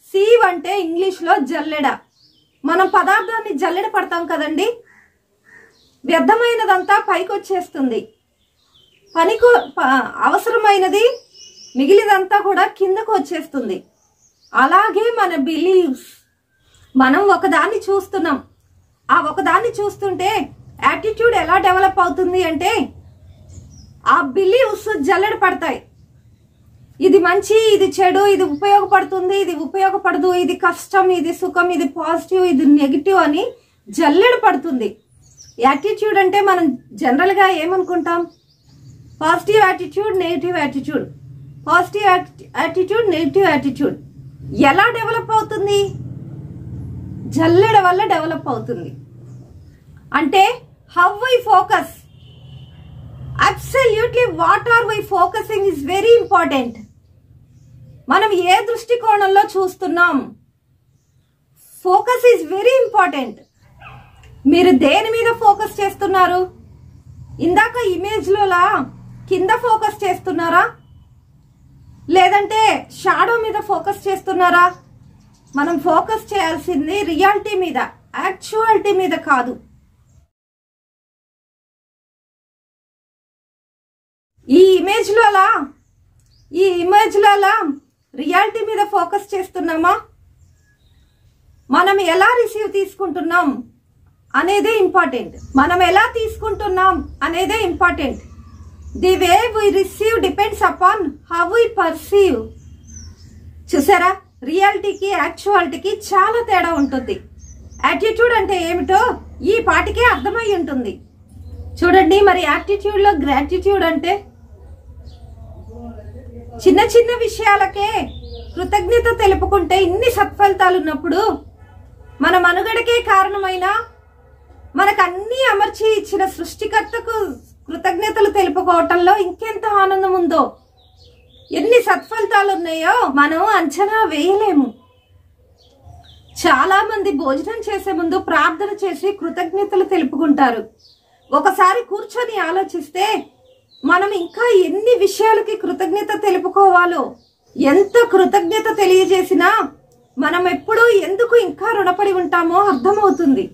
సీవ్ అంటే ఇంగ్లీష్ లో జల్లెడ. మనం పదార్థాన్ని జల్లెడ పడతాం కదండి, వ్యర్థమైనదంతా పైకి వచ్చేస్తుంది, పనికి అవసరమైనది మిగిలిదంతా కూడా కిందకు వచ్చేస్తుంది. అలాగే మన బిలీవ్స్. మనం ఒకదాన్ని చూస్తున్నాం, ఆ ఒకదాన్ని చూస్తుంటే యాటిట్యూడ్ ఎలా డెవలప్ అవుతుంది అంటే ఆ బిలీవ్స్ జల్లెడ పడతాయి. ఇది మంచి, ఇది చెడు, ఇది ఉపయోగపడుతుంది, ఇది ఉపయోగపడదు, ఇది కష్టం, ఇది సుఖం, ఇది పాజిటివ్, ఇది నెగిటివ్ అని జల్లెడ పడుతుంది. యాటిట్యూడ్ అంటే మనం జనరల్ గా ఏమనుకుంటాం? Positive attitude, negative attitude, positive attitude, negative attitude. ఎలా డెవలప్ అవుతుంది? జల్లెడ వల్ల డెవలప్ అవుతుంది. అంటే how we focus. Absolutely what are we focusing is very important. మనం ఏ దృష్టికోణంలో చూస్తున్నాం, ఫోకస్ ఈజ్ వెరీ ఇంపార్టెంట్. మీరు దేని మీద ఫోకస్ చేస్తున్నారు? ఇందాక ఇమేజ్ లోలా కింద ఫోకస్ చేస్తున్నారా, లేదంటే షాడో మీద ఫోకస్ చేస్తున్నారా? మనం ఫోకస్ చేయాల్సింది రియాలిటీ మీద, యాక్చువాలిటీ మీద కాదు. ఈ ఇమేజ్ లోలా రియాలిటీ మీద ఫోకస్ చేస్తున్నామా? మనం ఎలా రిసీవ్ తీసుకుంటున్నాం అనేదే ఇంపార్టెంట్. మనం ఎలా తీసుకుంటున్నాం అనేదే important. The way we receive depends upon how we perceive. చూసారా, రియాలిటీకి యాక్చువాలిటీకి చాలా తేడా ఉంటుంది. యాటిట్యూడ్ అంటే ఏమిటో ఈ పాటికే అర్థమై ఉంటుంది. చూడండి, మరి యాటిట్యూడ్ లో గ్రాటిట్యూడ్ అంటే చిన్న చిన్న విషయాలకే కృతజ్ఞత తెలుపుకుంటే ఇన్ని సత్ఫలితాలు ఉన్నప్పుడు, మన మనుగడకే కారణమైన మనకు అన్ని అమర్చి ఇచ్చిన సృష్టికర్తకు కృతజ్ఞతలు తెలుపుకోవటంలో ఇంకెంత ఆనందం ఉందో, ఎన్ని సత్ఫలితాలు ఉన్నాయో మనం అంచనా వేయలేము. చాలా మంది భోజనం చేసే ముందు ప్రార్థన చేసి కృతజ్ఞతలు తెలుపుకుంటారు. ఒకసారి కూర్చొని ఆలోచిస్తే మనం ఇంకా ఎన్ని విషయాలకి కృతజ్ఞత తెలుపుకోవాలో, ఎంత కృతజ్ఞత తెలియజేసినా మనం ఎప్పుడూ ఎందుకు ఇంకా రుణపడి ఉంటామో అర్థమవుతుంది.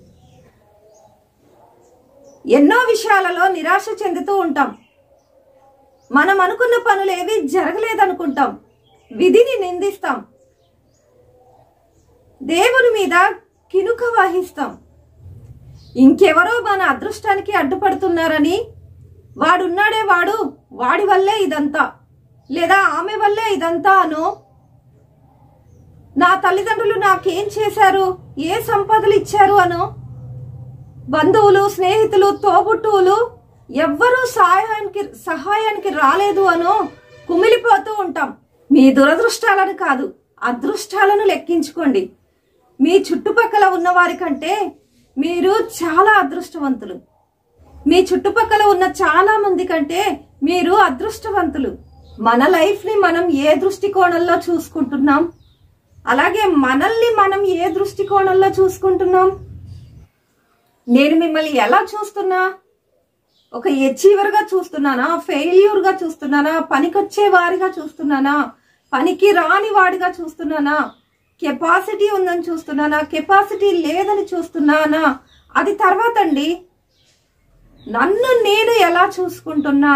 ఎన్నో విషయాలలో నిరాశ చెందుతూ ఉంటాం. మనం అనుకున్న పనులేవి జరగలేదనుకుంటాం, విధిని నిందిస్తాం, దేవుని మీద కినుక వహిస్తాం. ఇంకెవరో మన అదృష్టానికి అడ్డుపడుతున్నారని, వాడున్నాడే వాడి వల్లే ఇదంతా, లేదా ఆమె వల్లే ఇదంతా అనో, నా తల్లిదండ్రులు నాకేం చేశారు, ఏ సంపదలు ఇచ్చారు అనో, బంధువులు, స్నేహితులు, తోబుట్టువులు ఎవ్వరూ సహాయానికి రాలేదు అనో కుమిలిపోతూ ఉంటాం. మీ దురదృష్టాలను కాదు, అదృష్టాలను లెక్కించుకోండి. మీ చుట్టుపక్కల ఉన్న వారి కంటే మీరు చాలా అదృష్టవంతులు. మీ చుట్టుపక్కల ఉన్న చాలా మంది కంటే మీరు అదృష్టవంతులు. మన లైఫ్ ని మనం ఏ దృష్టికోణంలో చూసుకుంటున్నాం, అలాగే మనల్ని మనం ఏ దృష్టికోణంలో చూసుకుంటున్నాం. నేను మిమ్మల్ని ఎలా చూస్తున్నా? ఒక అచీవర్ గా చూస్తున్నానా, ఫెయిల్యూర్ గా చూస్తున్నానా, పనికొచ్చే వారిగా చూస్తున్నానా, పనికి రాని వాడిగా చూస్తున్నానా, కెపాసిటీ ఉందని చూస్తున్నానా, కెపాసిటీ లేదని చూస్తున్నానా? అది తర్వాత అండి. నన్ను నేను ఎలా చూసుకుంటున్నా,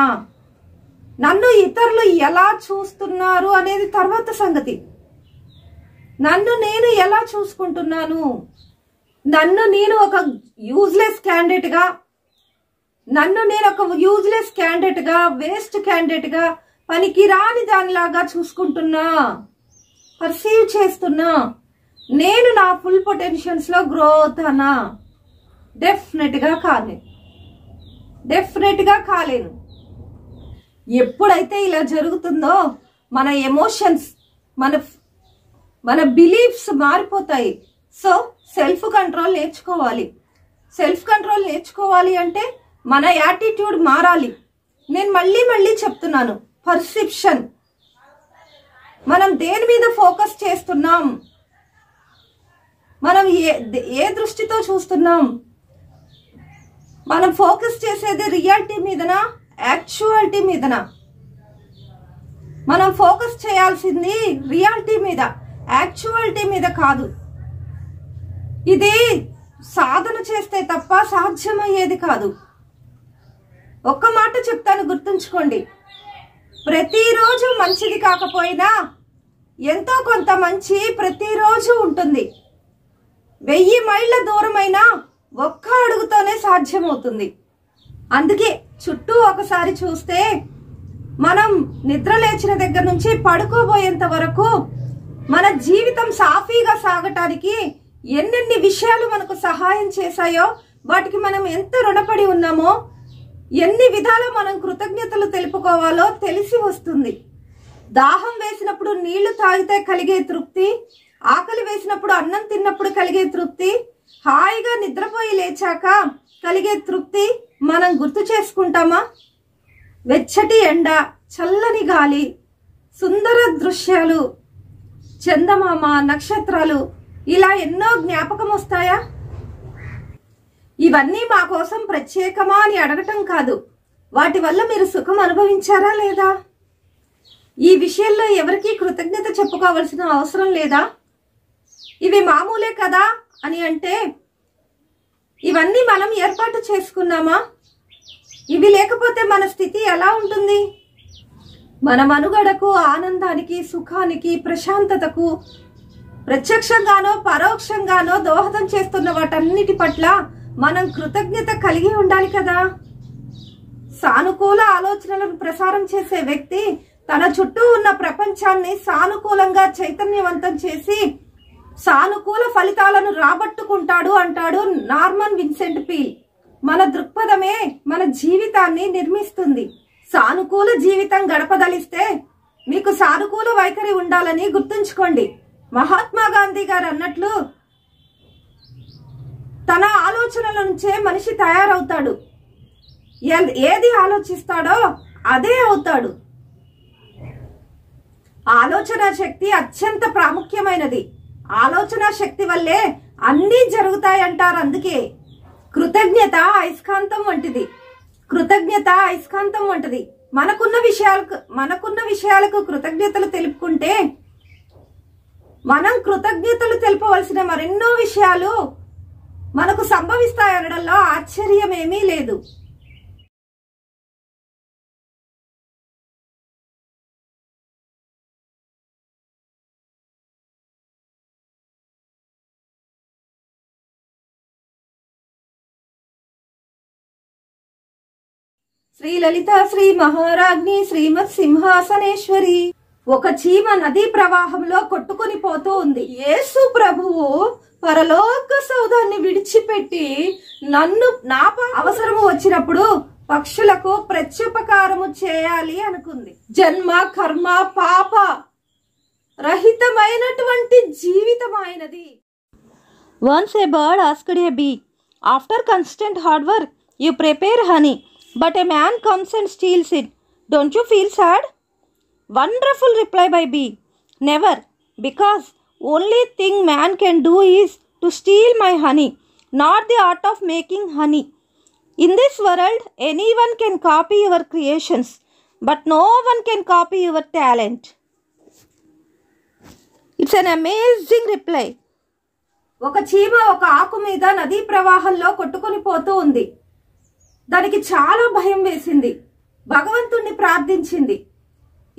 నన్ను ఇతరులు ఎలా చూస్తున్నారు అనేది తర్వాత సంగతి. నన్ను నేను ఎలా చూసుకుంటున్నాను, నన్ను నేను ఒక యూజ్లెస్ క్యాండిడేట్ గా, నన్ను నేను ఒక యూజ్లెస్ క్యాండిడేట్ గా, వేస్ట్ క్యాండిడేట్ గా, పనికిరాని దానిలాగా చూసుకుంటున్నా, పర్సీవ్ చేస్తున్నా. నేను నా ఫుల్ పొటెన్షియల్స్ లో గ్రో అవుతానా? డెఫినెట్ గా కాలేను. ఎప్పుడైతే ఇలా జరుగుతుందో మన ఎమోషన్స్, మన బిలీఫ్స్ మారిపోతాయి. సో సెల్ఫ్ కంట్రోల్ నేర్చుకోవాలి అంటే మన యాటిట్యూడ్ మారాలి. నేను మళ్ళీ చెప్తున్నాను, పర్సెప్షన్. మనం దేని మీద ఫోకస్ చేస్తున్నాం, మనం ఏ దృష్టితో చూస్తున్నాం, మనం ఫోకస్ చేసేది రియాలిటీ మీదనా, యాక్చువాలిటీ మీదనా? మనం ఫోకస్ చేయాల్సింది రియాలిటీ మీద, యాక్చువాలిటీ మీద కాదు. ఇది సాధన చేస్తే తప్ప సాధ్యమయ్యేది కాదు. ఒక్క మాట చెప్తాను, గుర్తుంచుకోండి. ప్రతిరోజు మంచిది కాకపోయినా ఎంతో కొంత మంచి ప్రతిరోజు ఉంటుంది. 1000 మైళ్ళ దూరమైనా ఒక్క అడుగుతోనే సాధ్యమవుతుంది. అందుకే చుట్టూ ఒకసారి చూస్తే మనం నిద్ర లేచిన దగ్గర నుంచి పడుకోబోయేంత వరకు మన జీవితం సాఫీగా సాగటానికి ఎన్నెన్ని విషయాలు మనకు సహాయం చేశాయో, వాటికి మనం ఎంత రుణపడి ఉన్నామో, ఎన్ని విధాలు మనం కృతజ్ఞతలు తెలుపుకోవాలో తెలిసి వస్తుంది. దాహం వేసినప్పుడు నీళ్లు తాగితే కలిగే తృప్తి, ఆకలి వేసినప్పుడు అన్నం తిన్నప్పుడు కలిగే తృప్తి, హాయిగా నిద్రపోయి లేచాక కలిగే తృప్తి మనం గుర్తు చేసుకుంటామా? వెచ్చటి ఎండ, చల్లని గాలి, సుందర దృశ్యాలు, చందమామ, నక్షత్రాలు, ఇలా ఎన్నో జ్ఞాపకం వస్తాయా? ఇవన్నీ మా కోసం ప్రత్యేకమా అని అడగటం కాదు. వాటి వల్ల మీరు సుఖం అనుభవించారా లేదా? ఈ విషయంలో ఎవరికీ కృతజ్ఞత చెప్పుకోవాల్సిన అవసరం లేదా? ఇవి మామూలే కదా అని అంటే, ఇవన్నీ మనం ఏర్పాటు చేసుకున్నామా? ఇవి లేకపోతే మన స్థితి ఎలా ఉంటుంది? మన మనుగడకు, ఆనందానికి, సుఖానికి, ప్రశాంతతకు ప్రత్యక్షంగానో పరోక్షంగానో దోహదం చేస్తున్న వాటన్నిటి పట్ల మనం కృతజ్ఞత కలిగి ఉండాలి కదా. సానుకూల ఆలోచనలను ప్రసారం చేసే వ్యక్తి తన చుట్టూ ఉన్న ప్రపంచాన్ని సానుకూలంగా చైతన్యవంతం చేసి సానుకూల ఫలితాలను రాబట్టుకుంటాడు అంటాడు నార్మన్ విన్సెంట్ పీల్. మన దృక్పథమే మన జీవితాన్ని నిర్మిస్తుంది. సానుకూల జీవితం గడపదలిస్తే మీకు సానుకూల వైఖరి ఉండాలని గుర్తుంచుకోండి. మహాత్మా గాంధీ గారు అన్నట్లు, తన ఆలోచనల నుంచే మనిషి తయారవుతాడు. ఏది ఆలోచిస్తాడో అదే అవుతాడు. ఆలోచన శక్తి అత్యంత ప్రాముఖ్యమైనది. ఆలోచన శక్తి వల్లే అన్నీ జరుగుతాయంటారు. అందుకే కృతజ్ఞత అయస్కాంతం వంటిది. మనకున్న విషయాలకు కృతజ్ఞతలు తెలుపుకుంటే మనం కృతజ్ఞతలు తెలుపవలసిన మరెన్నో విషయాలు మనకు సంభవిస్తాయనడంలో ఆశ్చర్యమేమీ లేదు. శ్రీ లలిత శ్రీ మహారాజ్ని శ్రీమత్ సింహాసనేశ్వరి. ఒక చీమ నదీ ప్రవాహంలో కొట్టుకుని పోతూ ఉంది. యేసు ప్రభువు పరలోక సౌధాన్ని విడిచిపెట్టి నన్ను నా అవసరము వచ్చినప్పుడు పక్షులకు ప్రత్యుపకారము చేయాలి అనుకుంది. జన్మ, కర్మ, పాప రహితమైనటువంటి జీవితం ఆయనది. Once a bird asked a bee, after constant hard work, you prepare honey, but a man comes and steals it. Don't you feel sad? Wonderful reply by bee. Never, because only thing man can do is to steal my honey, not the art of making honey. In this world, anyone can copy your creations, but no one can copy your talent. It's an amazing reply. ఒక చీమ ఒక ఆకు మీద నదీ ప్రవాహంలో కొట్టుకొని పోతూ ఉంది. దానికి చాలా భయం వేసింది. భగవంతుణ్ణి ప్రార్థించింది.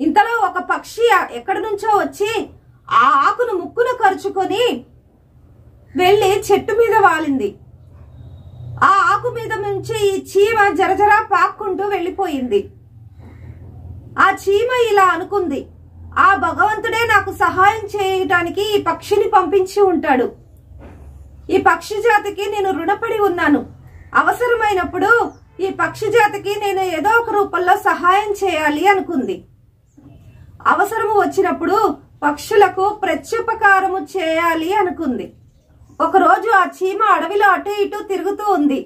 ఇంతలో ఒక పక్షి ఎక్కడి నుంచో వచ్చి ఆ ఆకును ముక్కున కరుచుకొని వెళ్ళి చెట్టు మీద వాలింది. ఆ ఆకు మీద నుంచి ఈ చీమ జరజరా పాక్కుంటూ వెళ్ళిపోయింది. ఆ చీమ ఇలా అనుకుంది, ఆ భగవంతుడే నాకు సహాయం చేయడానికి ఈ పక్షిని పంపించి ఉంటాడు. ఈ పక్షి జాతికి నేను రుణపడి ఉన్నాను. అవసరమైనప్పుడు ఈ పక్షి జాతికి నేను ఏదో ఒక రూపంలో సహాయం చేయాలి అనుకుంది. అవసరము వచ్చినప్పుడు పక్షులకు ప్రత్యుపకారము చేయాలి అనుకుంది. ఒకరోజు ఆ చీమ అడవిలో అటు ఇటు తిరుగుతూ ఉంది.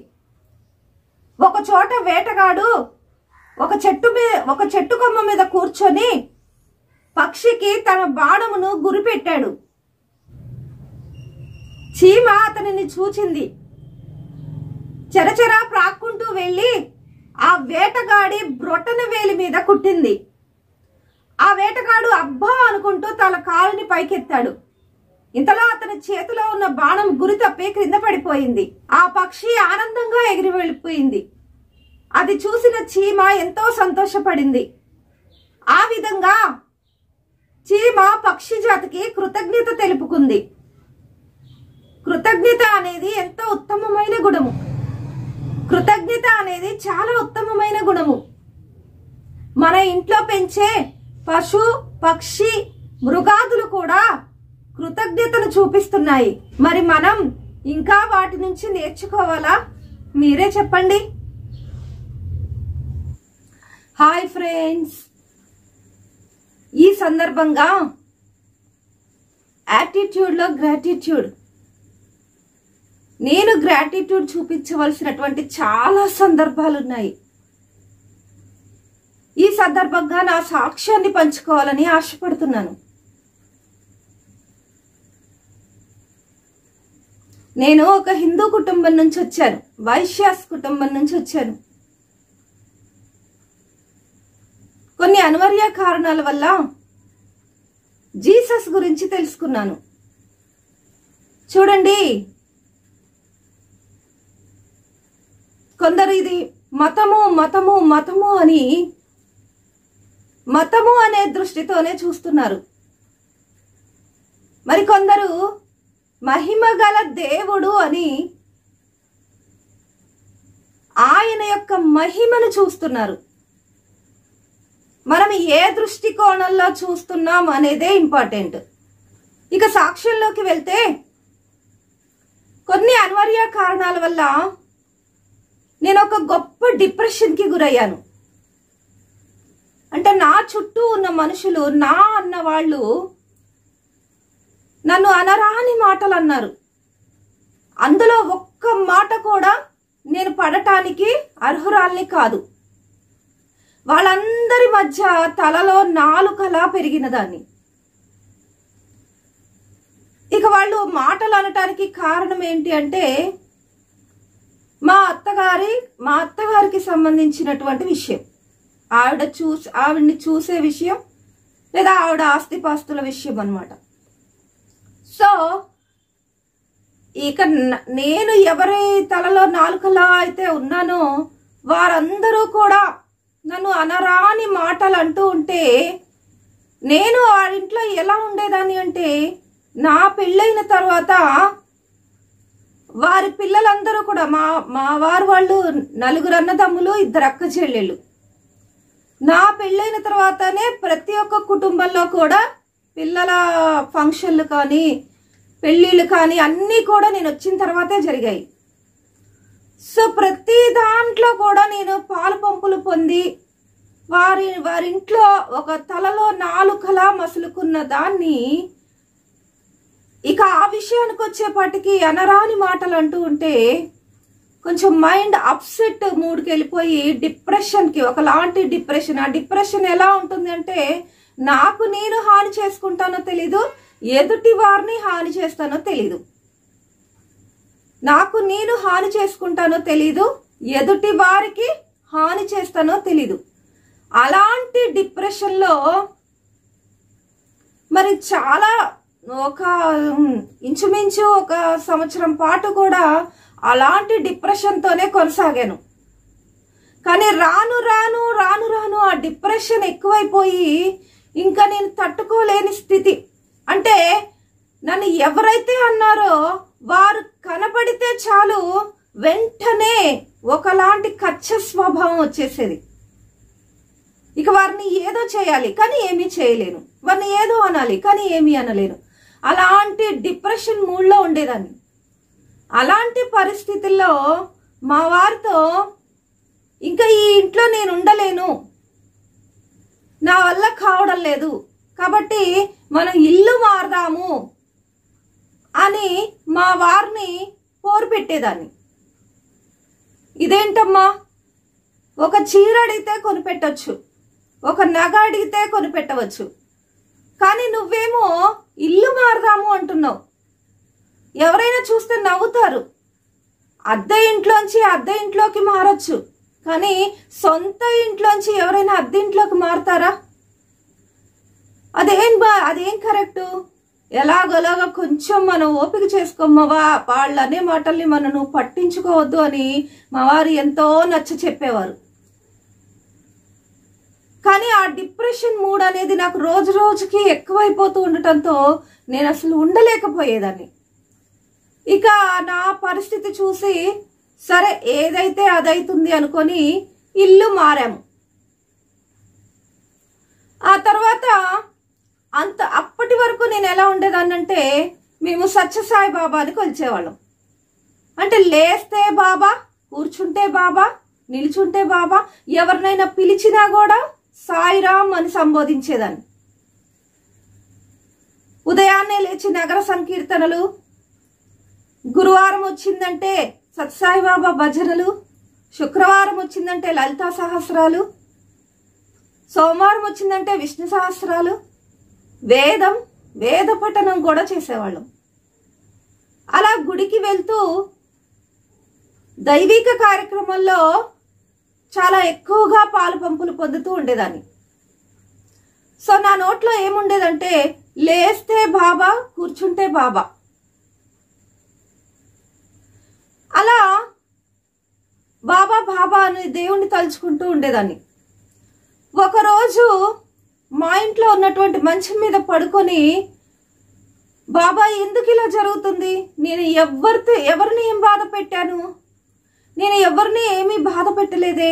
ఒక చోట వేటగాడు ఒక చెట్టు కొమ్మ మీద కూర్చొని పక్షికి తన బాణమును గురిపెట్టాడు. చీమ అతనిని చూచింది. చెరచెరా ప్రాక్కుంటూ వెళ్లి ఆ వేటగాడి బ్రొటన వేలి మీద కుట్టింది. ఆ వేటగాడు అబ్బా అనుకుంటూ తన కాలుని పైకెత్తాడు. ఇంతలో అతని చేతిలో ఉన్న బాణం గురి తప్పి క్రింద పడిపోయింది. ఆ పక్షి ఆనందంగా ఎగిరి వెళ్ళిపోయింది. అది చూసిన చీమ ఎంతో సంతోషపడింది. ఆ విధంగా చీమ పక్షి జాతికి కృతజ్ఞత తెలుపుకుంది. కృతజ్ఞత అనేది ఎంతో ఉత్తమమైన గుణము. కృతజ్ఞత అనేది చాలా ఉత్తమమైన గుణము. మన ఇంట్లో పెంచే పశు, పక్షి, మృగాదులు కూడా కృతజ్ఞతను చూపిస్తున్నాయి. మరి మనం ఇంకా వాటి నుంచి నేర్చుకోవాలా? మీరే చెప్పండి. హాయ్ ఫ్రెండ్స్, ఈ సందర్భంగా యాటిట్యూడ్ లో గ్రాటిట్యూడ్, నేను గ్రాటిట్యూడ్ చూపించవలసినటువంటి చాలా సందర్భాలున్నాయి. ఈ సందర్భంగా నా సాక్ష్యాన్ని పంచుకోవాలని ఆశపడుతున్నాను. నేను ఒక హిందూ కుటుంబం నుంచి వచ్చాను, వైశ్యాస్ కుటుంబం నుంచి వచ్చాను. కొన్ని అనివార్య కారణాల వల్ల జీసస్ గురించి తెలుసుకున్నాను. చూడండి, కొందరు ఇది మతము మతము మతము అని మతము అనే దృష్టితోనే చూస్తున్నారు. మరికొందరు మహిమ గల దేవుడు అని ఆయన యొక్క మహిమను చూస్తున్నారు. మనం ఏ దృష్టికోణంలో చూస్తున్నాం అనేదే ఇంపార్టెంట్. ఇక సాక్ష్యంలోకి వెళ్తే, కొన్ని అనివార్య కారణాల వల్ల నేను ఒక గొప్ప డిప్రెషన్కి గురయ్యాను. అంటే నా చుట్టూ ఉన్న మనుషులు, నా అన్న వాళ్ళు నన్ను అనరాని మాటలు అన్నారు. అందులో ఒక్క మాట కూడా నేను పడటానికి అర్హురాల్ని కాదు. వాళ్ళందరి మధ్య తలలో నాలుకలా పెరిగిన దాన్ని. ఇక వాళ్ళు మాటలు అనటానికి కారణం ఏంటి అంటే, మా అత్తగారికి సంబంధించినటువంటి విషయం, ఆవిడ్ని చూసే విషయం, లేదా ఆవిడ ఆస్తిపాస్తుల విషయం అన్నమాట. సో ఇక నేను ఎవరి తలలో నాలుకలా అయితే ఉన్నానో వారందరూ కూడా నన్ను అనరాని మాటలు అంటూ ఉంటే, నేను వారింట్లో ఎలా ఉండేదాన్ని అంటే, నా పెళ్ళైన తర్వాత వారి పిల్లలందరూ కూడా మా వాళ్ళు 4 అన్నదమ్ములు, 2 అక్క చెల్లెళ్ళు. నా పెళ్ళైన తర్వాతనే ప్రతి ఒక్క కుటుంబంలో కూడా పిల్లల ఫంక్షన్లు కానీ పెళ్లిళ్ళు కానీ అన్నీ కూడా నేను వచ్చిన తర్వాతే జరిగాయి. సో ప్రతి దాంట్లో కూడా నేను పాలు పంపులు పొంది వారింట్లో ఒక తలలో నాలుకలా మసులుకున్న దాన్ని, ఇక ఆ విషయానికి వచ్చేపాటికి అనరాని మాటలు అంటూ ఉంటే కొంచెం మైండ్ అప్సెట్ మూడ్కి వెళ్ళిపోయి డిప్రెషన్కి, ఒకలాంటి డిప్రెషన్. ఆ డిప్రెషన్ ఎలా ఉంటుంది అంటే, నాకు నేను హాని చేసుకుంటానో తెలీదు, ఎదుటి వారిని హాని చేస్తానో తెలీదు. నాకు నేను హాని చేసుకుంటానో తెలీదు, ఎదుటి వారికి హాని చేస్తానో తెలీదు. అలాంటి డిప్రెషన్లో మరి చాలా ఇంచుమించు 1 సంవత్సరం పాటు కూడా అలాంటి డిప్రెషన్తోనే కొనసాగాను. కానీ రాను రాను రాను రాను ఆ డిప్రెషన్ ఎక్కువైపోయి ఇంకా నేను తట్టుకోలేని స్థితి. అంటే నన్ను ఎవరైతే అన్నారో వారు కనపడితే చాలు వెంటనే ఒకలాంటి కచ్చ స్వభావం వచ్చేసేది. ఇక వారిని ఏదో చేయాలి కానీ ఏమీ చేయలేను, వారిని ఏదో అనాలి కానీ ఏమీ అనలేను. అలాంటి డిప్రెషన్ మూడ్లో ఉండేదాన్ని. అలాంటి పరిస్థితుల్లో మా వారితో ఇంకా ఈ ఇంట్లో నేను ఉండలేను, నా వల్ల కావడం లేదు, కాబట్టి మనం ఇల్లు మారదాము అని మా వారిని పోరు పెట్టేదాన్ని. ఇదేంటమ్మా, ఒక చీర అడిగితే కొనిపెట్టవచ్చు, ఒక నగ అడిగితే కొనిపెట్టవచ్చు, కానీ నువ్వేమో ఇల్లు మారదాము అంటున్నావు. ఎవరైనా చూస్తే నవ్వుతారు. అద్దె ఇంట్లోంచి అద్దె ఇంట్లోకి మారచ్చు, కానీ సొంత ఇంట్లోంచి ఎవరైనా అద్దె ఇంట్లోకి మారతారా? అదేం కరెక్టు? ఎలాగోలాగా కొంచెం మనం ఓపిక చేసుకోమ్మవా, వాళ్ళనే మాటల్ని మనం నువ్వు పట్టించుకోవద్దు అని మా వారు ఎంతో నచ్చ చెప్పేవారు. కానీ ఆ డిప్రెషన్ మూడ్ అనేది నాకు రోజు రోజుకి ఎక్కువైపోతూ ఉండటంతో నేను అసలు ఉండలేకపోయేదాన్ని. ఇక నా పరిస్థితి చూసి సరే ఏదైతే అదైతుంది అనుకొని ఇల్లు మారాము. ఆ తర్వాత అప్పటి వరకు నేను ఎలా ఉండేదాన్నంటే, మేము సత్యసాయి బాబాని కొలిచేవాళ్ళం. అంటే లేస్తే బాబా, కూర్చుంటే బాబా, నిల్చుంటే బాబా, ఎవరినైనా పిలిచినా కూడా సాయిరామ్ అని సంబోధించేదాన్ని. ఉదయాన్నే లేచి నగర సంకీర్తనలు, గురువారం వచ్చిందంటే సత్యసాయి బాబా భజనలు, శుక్రవారం వచ్చిందంటే లలితా సహస్రాలు, సోమవారం వచ్చిందంటే విష్ణు సహస్రాలు, వేద పఠనం కూడా చేసేవాళ్ళం. అలా గుడికి వెళ్తూ దైవిక కార్యక్రమంలో చాలా ఎక్కువగా పాలు పంపులు పొందుతూ ఉండేదాన్ని. సో నా నోట్లో ఏముండేదంటే, లేస్తే బాబా, కూర్చుంటే బాబా. అలా బాబా బాబా అని దేవుణ్ణి తలుచుకుంటూ ఉండేదాన్ని. ఒకరోజు మా ఇంట్లో ఉన్నటువంటి మంచం మీద పడుకొని, బాబా ఎందుకు ఇలా జరుగుతుంది, నేను ఎవరిని ఏం బాధ పెట్టాను, నేను ఎవరిని ఏమీ బాధ పెట్టలేదే,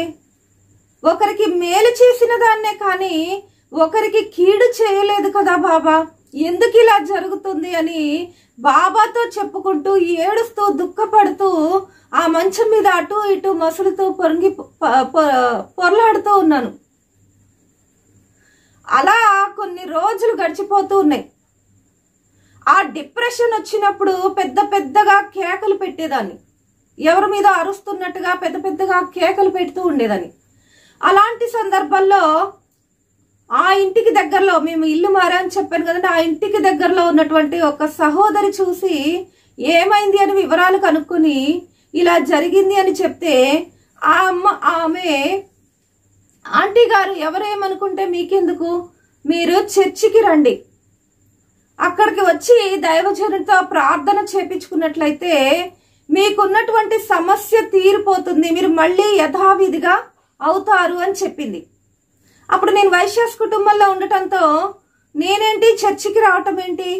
ఒకరికి మేలు చేసిన దాన్నే కానీ ఒకరికి కీడు చేయలేదు కదా బాబా, ఎందుకు ఇలా జరుగుతుంది అని బాబాతో చెప్పుకుంటూ ఏడుస్తూ దుఃఖపడుతూ ఆ మంచం మీద అటు ఇటు మసులుతూ పొరలాడుతూ ఉన్నాను. అలా కొన్ని రోజులు గడిచిపోతూ ఉన్నాయి. ఆ డిప్రెషన్ వచ్చినప్పుడు పెద్ద పెద్దగా కేకలు పెట్టేదాన్ని, ఎవరి మీద అరుస్తున్నట్టుగా పెద్ద పెద్దగా కేకలు పెడుతూ ఉండేదాన్ని. అలాంటి సందర్భాల్లో ఆ ఇంటికి దగ్గరలో, మేము ఇల్లు మారని చెప్పాను కదండి, ఆ ఇంటికి దగ్గరలో ఉన్నటువంటి ఒక సహోదరి చూసి ఏమైంది అని వివరాలు కనుక్కొని ఇలా జరిగింది అని చెప్తే, ఆమె ఆంటీ గారు ఎవరేమనుకుంటే మీకెందుకు, మీరు చర్చికి రండి, అక్కడికి వచ్చి దైవజనుడితో ప్రార్థన చేపించుకున్నట్లయితే మీకున్నటువంటి సమస్య తీరిపోతుంది, మీరు మళ్ళీ యథావిధిగా అవుతారు అని చెప్పింది. అప్పుడు నేను వైశ్యాస్ కుటుంబంలో ఉండటంతో నేనేంటి చర్చికి రావటం ఏంటి,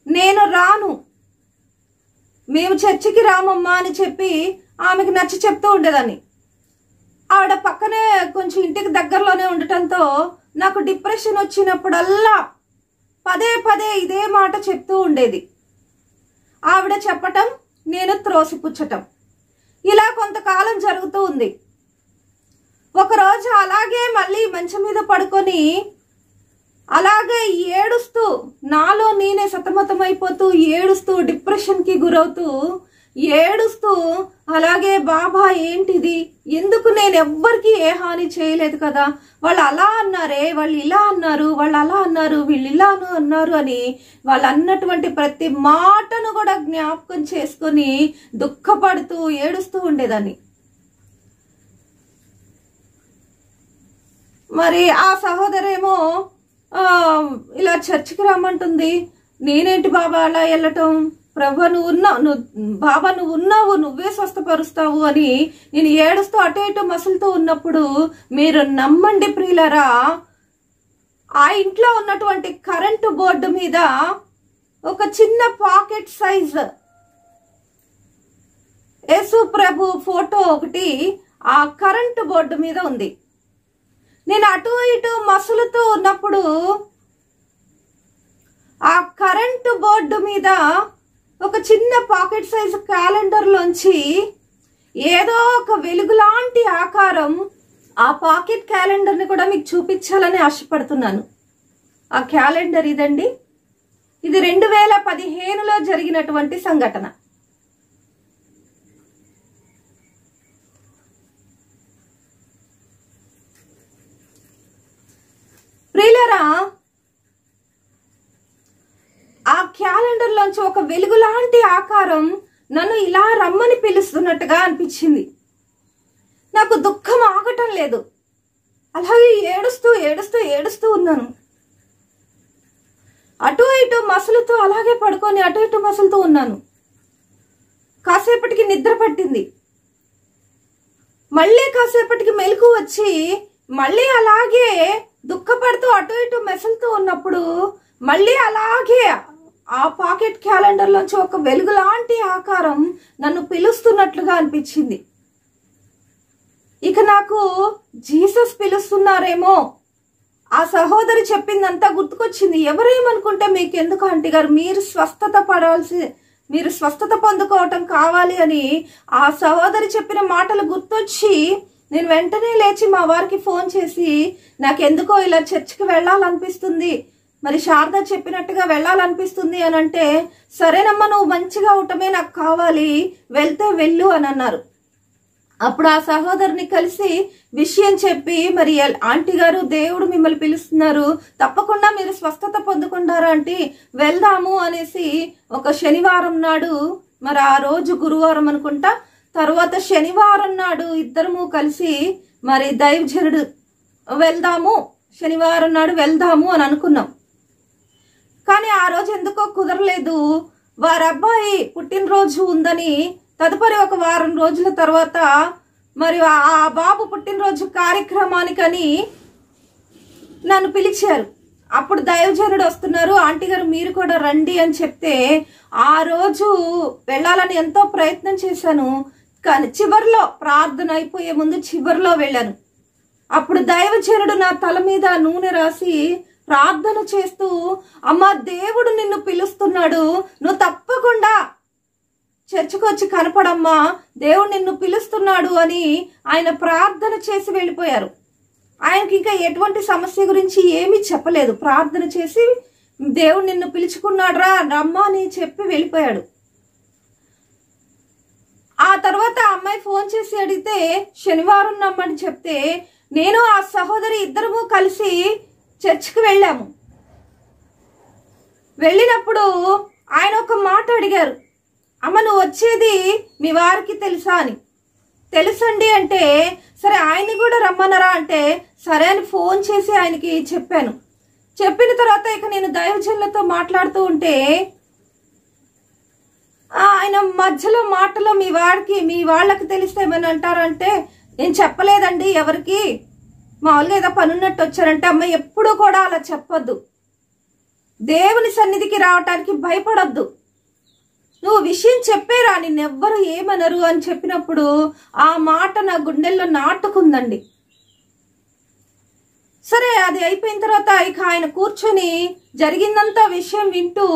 నేను రాను, మేము చర్చికి రామమ్మా అని చెప్పి ఆమెకు నచ్చి చెప్తూ ఉండేదాన్ని. ఆవిడ పక్కనే కొంచెం ఇంటికి దగ్గరలోనే ఉండటంతో నాకు డిప్రెషన్ వచ్చినప్పుడల్లా పదే పదే ఇదే మాట చెప్తూ ఉండేది. ఆవిడ చెప్పటం, నేను త్రోసిపుచ్చటం, ఇలా కొంతకాలం జరుగుతూ ఉంది. ఒకరోజు అలాగే మళ్ళీ మంచం మీద పడుకొని అలాగే ఏడుస్తూ, నాలో నేనే సతమతమైపోతూ ఏడుస్తూ, డిప్రెషన్కి గురవుతూ ఏడుస్తూ, అలాగే బాబా ఏంటిది, ఎందుకు నేను ఎవ్వరికి ఏ హాని చేయలేదు కదా, వాళ్ళు అలా అన్నారే, వాళ్ళు ఇలా అన్నారు, వాళ్ళు అలా అన్నారు, వీళ్ళు ఇలా అన్నారు అని వాళ్ళు అన్నటువంటి ప్రతి మాటను కూడా జ్ఞాపకం చేసుకొని దుఃఖపడుతూ ఏడుస్తూ ఉండేదాన్ని. మరి ఆ సహోదరేమో ఇలా చర్చికి రమ్మంటుంది, నేనేంటి బాబా అలా వెళ్ళటం, ప్రభు బాబా నువ్వు ఉన్నావు, నువ్వే స్వస్థపరుస్తావు అని నేను ఏడుస్తూ అటు ఇటు మసులుతూ ఉన్నప్పుడు, మీరు నమ్మండి ప్రియులరా, ఆ ఇంట్లో ఉన్నటువంటి కరెంటు బోర్డు మీద ఒక చిన్న పాకెట్ సైజ్ యేసు ప్రభు ఫోటో ఒకటి ఆ కరెంటు బోర్డు మీద ఉంది. నేను అటు ఇటు మసులుతూ ఉన్నప్పుడు ఆ కరెంటు బోర్డు మీద ఒక చిన్న పాకెట్ సైజు క్యాలెండర్ లోంచి ఏదో ఒక వెలుగు లాంటి ఆకారం, ఆ పాకెట్ క్యాలెండర్ ని కూడా మీకు చూపించాలని ఆశపడుతున్నాను. ఆ క్యాలెండర్ ఇదండి. ఇది 2015లో జరిగినటువంటి సంఘటన. ప్రియులారా, ఆ క్యాలెండర్ లోంచి ఒక వెలుగు లాంటి ఆకారం నన్ను ఇలా రమ్మని పిలుస్తున్నట్టుగా అనిపించింది. నాకు దుఃఖం ఆగటం లేదు. అలాగే ఏడుస్తూ ఏడుస్తూ ఏడుస్తూ ఉన్నాను. అటు ఇటు మసులుతూ అలాగే పడుకొని అటు ఇటు మసులుతూ ఉన్నాను. కాసేపటికి నిద్ర పట్టింది. మళ్ళీ కాసేపటికి మెలకు వచ్చి మళ్ళీ అలాగే దుఃఖపడుతూ అటు ఇటు మెసులుతూ ఉన్నప్పుడు మళ్ళీ అలాగే ఆ పాకెట్ క్యాలెండర్ లోంచి ఒక వెలుగు లాంటి ఆకారం నన్ను పిలుస్తున్నట్లుగా అనిపించింది. ఇక నాకు జీసస్ పిలుస్తున్నారేమో. ఆ సహోదరి చెప్పిందంతా గుర్తుకొచ్చింది. ఎవరేమనుకుంటే మీకెందుకు ఆంటీ గారు, మీరు స్వస్థత పొందుకోవటం కావాలి అని ఆ సహోదరి చెప్పిన మాటలు గుర్తొచ్చి నేను వెంటనే లేచి మా వారికి ఫోన్ చేసి, నాకెందుకో ఇలా చర్చికి వెళ్ళాలనిపిస్తుంది, మరి శారద చెప్పినట్టుగా వెళ్ళాలనిపిస్తుంది అని అంటే, సరేనమ్మా నువ్వు మంచిగా ఉండటమే నాకు కావాలి, వెళ్తే వెళ్ళు అని అన్నారు. అప్పుడు ఆ సహోదరుని కలిసి విషయం చెప్పి, మరి ఆంటీ గారు దేవుడు మిమ్మల్ని పిలుస్తున్నారు, తప్పకుండా మీరు స్వస్థత పొందుకుంటారా అంటే వెళ్దాము అనేసి ఒక శనివారం నాడు, మరి ఆ రోజు గురువారం అనుకుంటా, తర్వాత శనివారం నాడు ఇద్దరము కలిసి మరి దైవజనుడు వెళ్దాము, శనివారం నాడు వెళ్దాము అని అనుకున్నాం. కానీ ఆ రోజు ఎందుకో కుదరలేదు. వారి అబ్బాయి పుట్టినరోజు ఉందని తదుపరి ఒక వారం రోజుల తర్వాత మరి ఆ బాబు పుట్టినరోజు కార్యక్రమానికని నన్ను పిలిచారు. అప్పుడు దైవజనుడు వస్తున్నారు, ఆంటీ గారు మీరు కూడా రండి అని చెప్తే ఆ రోజు వెళ్ళాలని ఎంతో ప్రయత్నం చేశాను. కానీ చివరిలో ప్రార్థన అయిపోయే ముందు చివరిలో వెళ్ళాను. అప్పుడు దైవజనుడు నా తల మీద నూనె రాసి ప్రార్థన చేస్తూ, అమ్మా దేవుడు నిన్ను పిలుస్తున్నాడు, నువ్వు తప్పకుండా చర్చికి వచ్చి కనపడమ్మా, దేవుడు నిన్ను పిలుస్తున్నాడు అని ఆయన ప్రార్థన చేసి వెళ్ళిపోయారు. ఆయనకి ఇంకా ఎటువంటి సమస్య గురించి ఏమీ చెప్పలేదు. ప్రార్థన చేసి దేవుడు నిన్ను పిలుచుకున్నాడు రా రమ్మా అని చెప్పి వెళ్ళిపోయాడు. ఆ తర్వాత అమ్మాయి ఫోన్ చేసి అడిగితే శనివారం నమ్మని చెప్తే నేను ఆ సహోదరి ఇద్దరము కలిసి చర్చికి వెళ్ళాము. వెళ్ళినప్పుడు ఆయన ఒక మాట అడిగారు, అమ్మ నువ్వు వచ్చేది మీ వారికి తెలుసా అని. తెలుసండి అంటే, సరే ఆయన్ని కూడా రమ్మనరా అంటే సరే అని ఫోన్ చేసి ఆయనకి చెప్పాను. చెప్పిన తర్వాత ఇక నేను దైవజనులతో మాట్లాడుతూ ఉంటే ఆయన మధ్యలో మాటలో మీ వాళ్ళకి తెలిస్తే ఏమని అంటారంటే, నేను చెప్పలేదండి ఎవరికి, మామూలుగా ఏదో పనున్నట్టు వచ్చారంటే, అమ్మ ఎప్పుడు కూడా అలా చెప్పొద్దు, దేవుని సన్నిధికి రావటానికి భయపడొద్దు, నువ్వు విషయం చెప్పేరా నిన్నెవ్వరు ఏమనరు అని చెప్పినప్పుడు ఆ మాట నా గుండెల్లో నాటుకుందండి. సరే అది అయిపోయిన తర్వాత ఇక ఆయన కూర్చొని జరిగిందంతా విషయం వింటూ,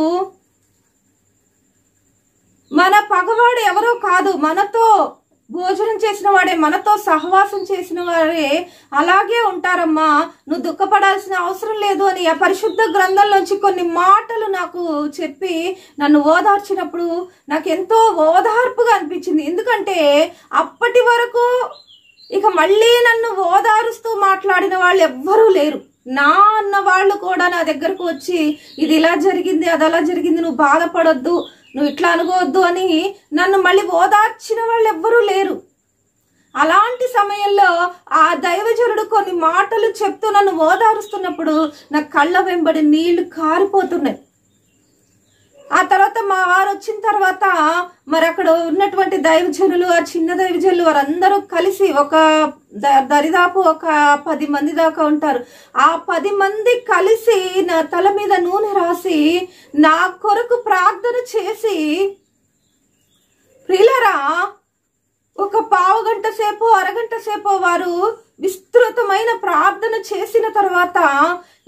మన పగవాడు ఎవరో కాదు, మనతో భోజనం చేసిన వాడే, మనతో సహవాసం చేసిన వాడే అలాగే ఉంటారమ్మా, నువ్వు దుఃఖపడాల్సిన అవసరం లేదు అని ఆ పరిశుద్ధ గ్రంథంలోంచి కొన్ని మాటలు నాకు చెప్పి నన్ను ఓదార్చినప్పుడు నాకు ఎంతో ఓదార్పుగా అనిపించింది. ఎందుకంటే అప్పటి వరకు ఇక మళ్ళీ నన్ను ఓదారుస్తూ మాట్లాడిన వాళ్ళు ఎవ్వరూ లేరు. నా అన్న వాళ్ళు కూడా నా దగ్గరకు వచ్చి ఇది ఇలా జరిగింది, అది అలా జరిగింది, నువ్వు బాధపడొద్దు, నువ్వు ఇట్లా అనుకోవద్దు అని నన్ను మళ్ళీ ఓదార్చిన వాళ్ళు ఎవ్వరూ లేరు. అలాంటి సమయంలో ఆ దైవజనుడు కొన్ని మాటలు చెప్తూ నన్ను ఓదారుస్తున్నప్పుడు నా కళ్ళ వెంబడి నీళ్లు కారిపోతున్నాయి. ఆ తర్వాత మా వారు వచ్చిన తర్వాత మరి అక్కడ ఉన్నటువంటి దైవజనులు, ఆ చిన్న దైవజనులు వారందరూ కలిసి ఒక దరిదాపు ఒక 10 మంది దాకా ఉంటారు. ఆ 10 మంది కలిసి నా తల మీద నూనె రాసి నా కొరకు ప్రార్థన చేసి, ప్రియులారా ఒక పావు గంట సేపు అరగంట సేపు వారు విస్తృతమైన ప్రార్థన చేసిన తర్వాత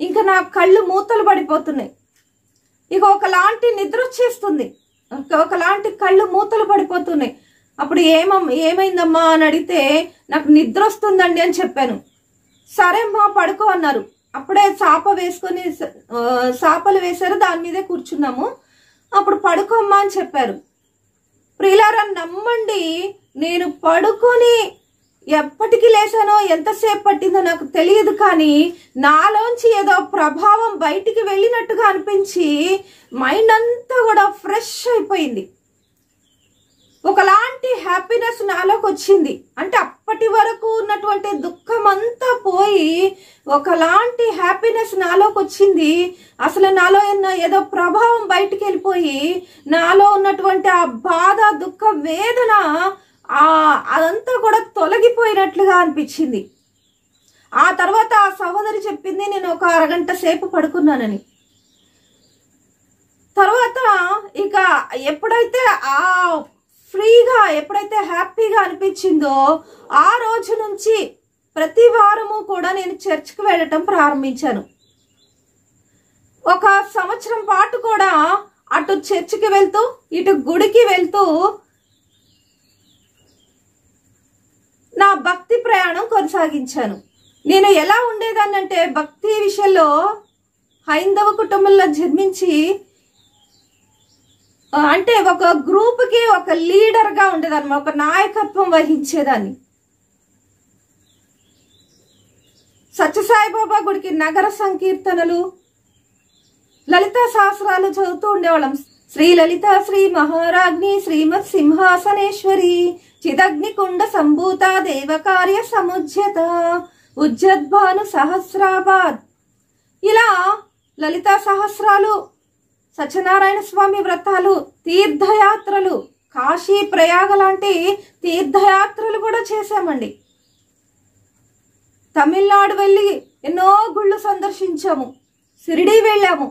ఇంకా నా కళ్ళు మూతలు పడిపోతున్నాయి. ఇక ఒకలాంటి నిద్ర వచ్చేస్తుంది, ఒకలాంటి కళ్ళు మూతలు పడిపోతున్నాయి. అప్పుడు ఏమైందమ్మా అని అడిగితే నాకు నిద్ర వస్తుందండి అని చెప్పాను. సరే అమ్మా పడుకో అన్నారు. అప్పుడే సాపలు వేశారు, దాని మీదే కూర్చున్నాము. అప్పుడు పడుకోమ్మా అని చెప్పారు. ప్రియులారా నమ్మండి, నేను పడుకొని ఎప్పటికి లేచానో ఎంతసేపు పట్టిందో నాకు తెలియదు, కానీ నాలోంచి ఏదో ప్రభావం బయటికి వెళ్ళినట్టుగా అనిపించి మైండ్ అంతా కూడా ఫ్రెష్ అయిపోయింది. ఒకలాంటి హ్యాపీనెస్ నాలోకి వచ్చింది. అంటే అప్పటి వరకు ఉన్నటువంటి దుఃఖం అంతా పోయి ఒకలాంటి హ్యాపీనెస్ నాలోకి వచ్చింది. అసలు నాలో ఏదో ప్రభావం బయటికి వెళ్ళిపోయి నాలో ఉన్నటువంటి ఆ బాధ, దుఃఖ, వేదన అదంతా కూడా తొలగిపోయినట్లుగా అనిపించింది. ఆ తర్వాత ఆ సహోదరి చెప్పింది నేను ఒక అరగంట సేపు పడుకున్నానని. తర్వాత ఇక ఎప్పుడైతే ఎప్పుడైతే హ్యాపీగా అనిపించిందో ఆ రోజు నుంచి ప్రతి వారము కూడా నేను చర్చ్కి వెళ్ళటం ప్రారంభించాను. ఒక సంవత్సరం పాటు కూడా అటు చర్చికి వెళ్తూ ఇటు గుడికి వెళ్తూ నా భక్తి ప్రయాణం కొనసాగించాను. నేను ఎలా ఉండేదాన్నంటే భక్తి విషయంలో హైందవ కుటుంబంలో జన్మించి అంటే ఒక గ్రూప్ కి ఒక లీడర్ గా ఉండేదాన్ని, ఒక నాయకత్వం వహించేదాన్ని. సత్యసాయిబాబా గుడికి నగర సంకీర్తనలు, లలితా సహస్రాలు చదువుతూ ఉండేవాళ్ళం. శ్రీ లలిత శ్రీ మహారాజ్ని శ్రీమత్ సింహాసనేశ్వరి చిదగ్నికుండ సంభూత దేవకార్య సముజ్యత ఉజ్జద్భాను సహస్రాబాద్, ఇలా లలితా సహస్రాలు, సత్యనారాయణ స్వామి వ్రతాలు, తీర్థయాత్రలు, కాశీ ప్రయాగ లాంటి తీర్థయాత్రలు కూడా చేశామండి. తమిళనాడు వెళ్ళి ఎన్నో గుళ్ళు సందర్శించాము. షిరిడి వెళ్ళాము,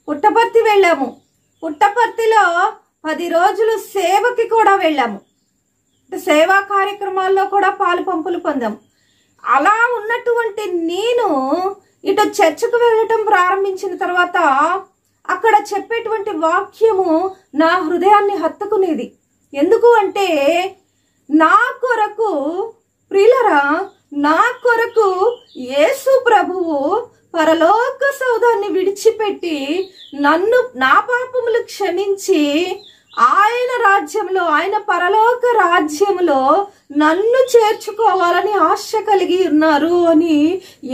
పుట్టపర్తి వెళ్ళాము. పుట్టపర్తిలో 10 రోజులు సేవకి కూడా వెళ్ళాము. సేవా కార్యక్రమాల్లో కూడా పాలు పంపులు పొందాము. అలా ఉన్నటువంటి నేను ఇటు చర్చకు వెళ్ళటం ప్రారంభించిన తర్వాత అక్కడ చెప్పేటువంటి వాక్యము నా హృదయాన్ని హత్తుకునేది. ఎందుకు అంటే నా కొరకు ప్రియులరా, నా కొరకు యేసు ప్రభువు పరలోక సౌధాన్ని విడిచిపెట్టి నన్ను, నా పాపములు క్షమించి ఆయన రాజ్యంలో, ఆయన పరలోక రాజ్యంలో నన్ను చేర్చుకోవాలని ఆశ కలిగి ఉన్నారు అని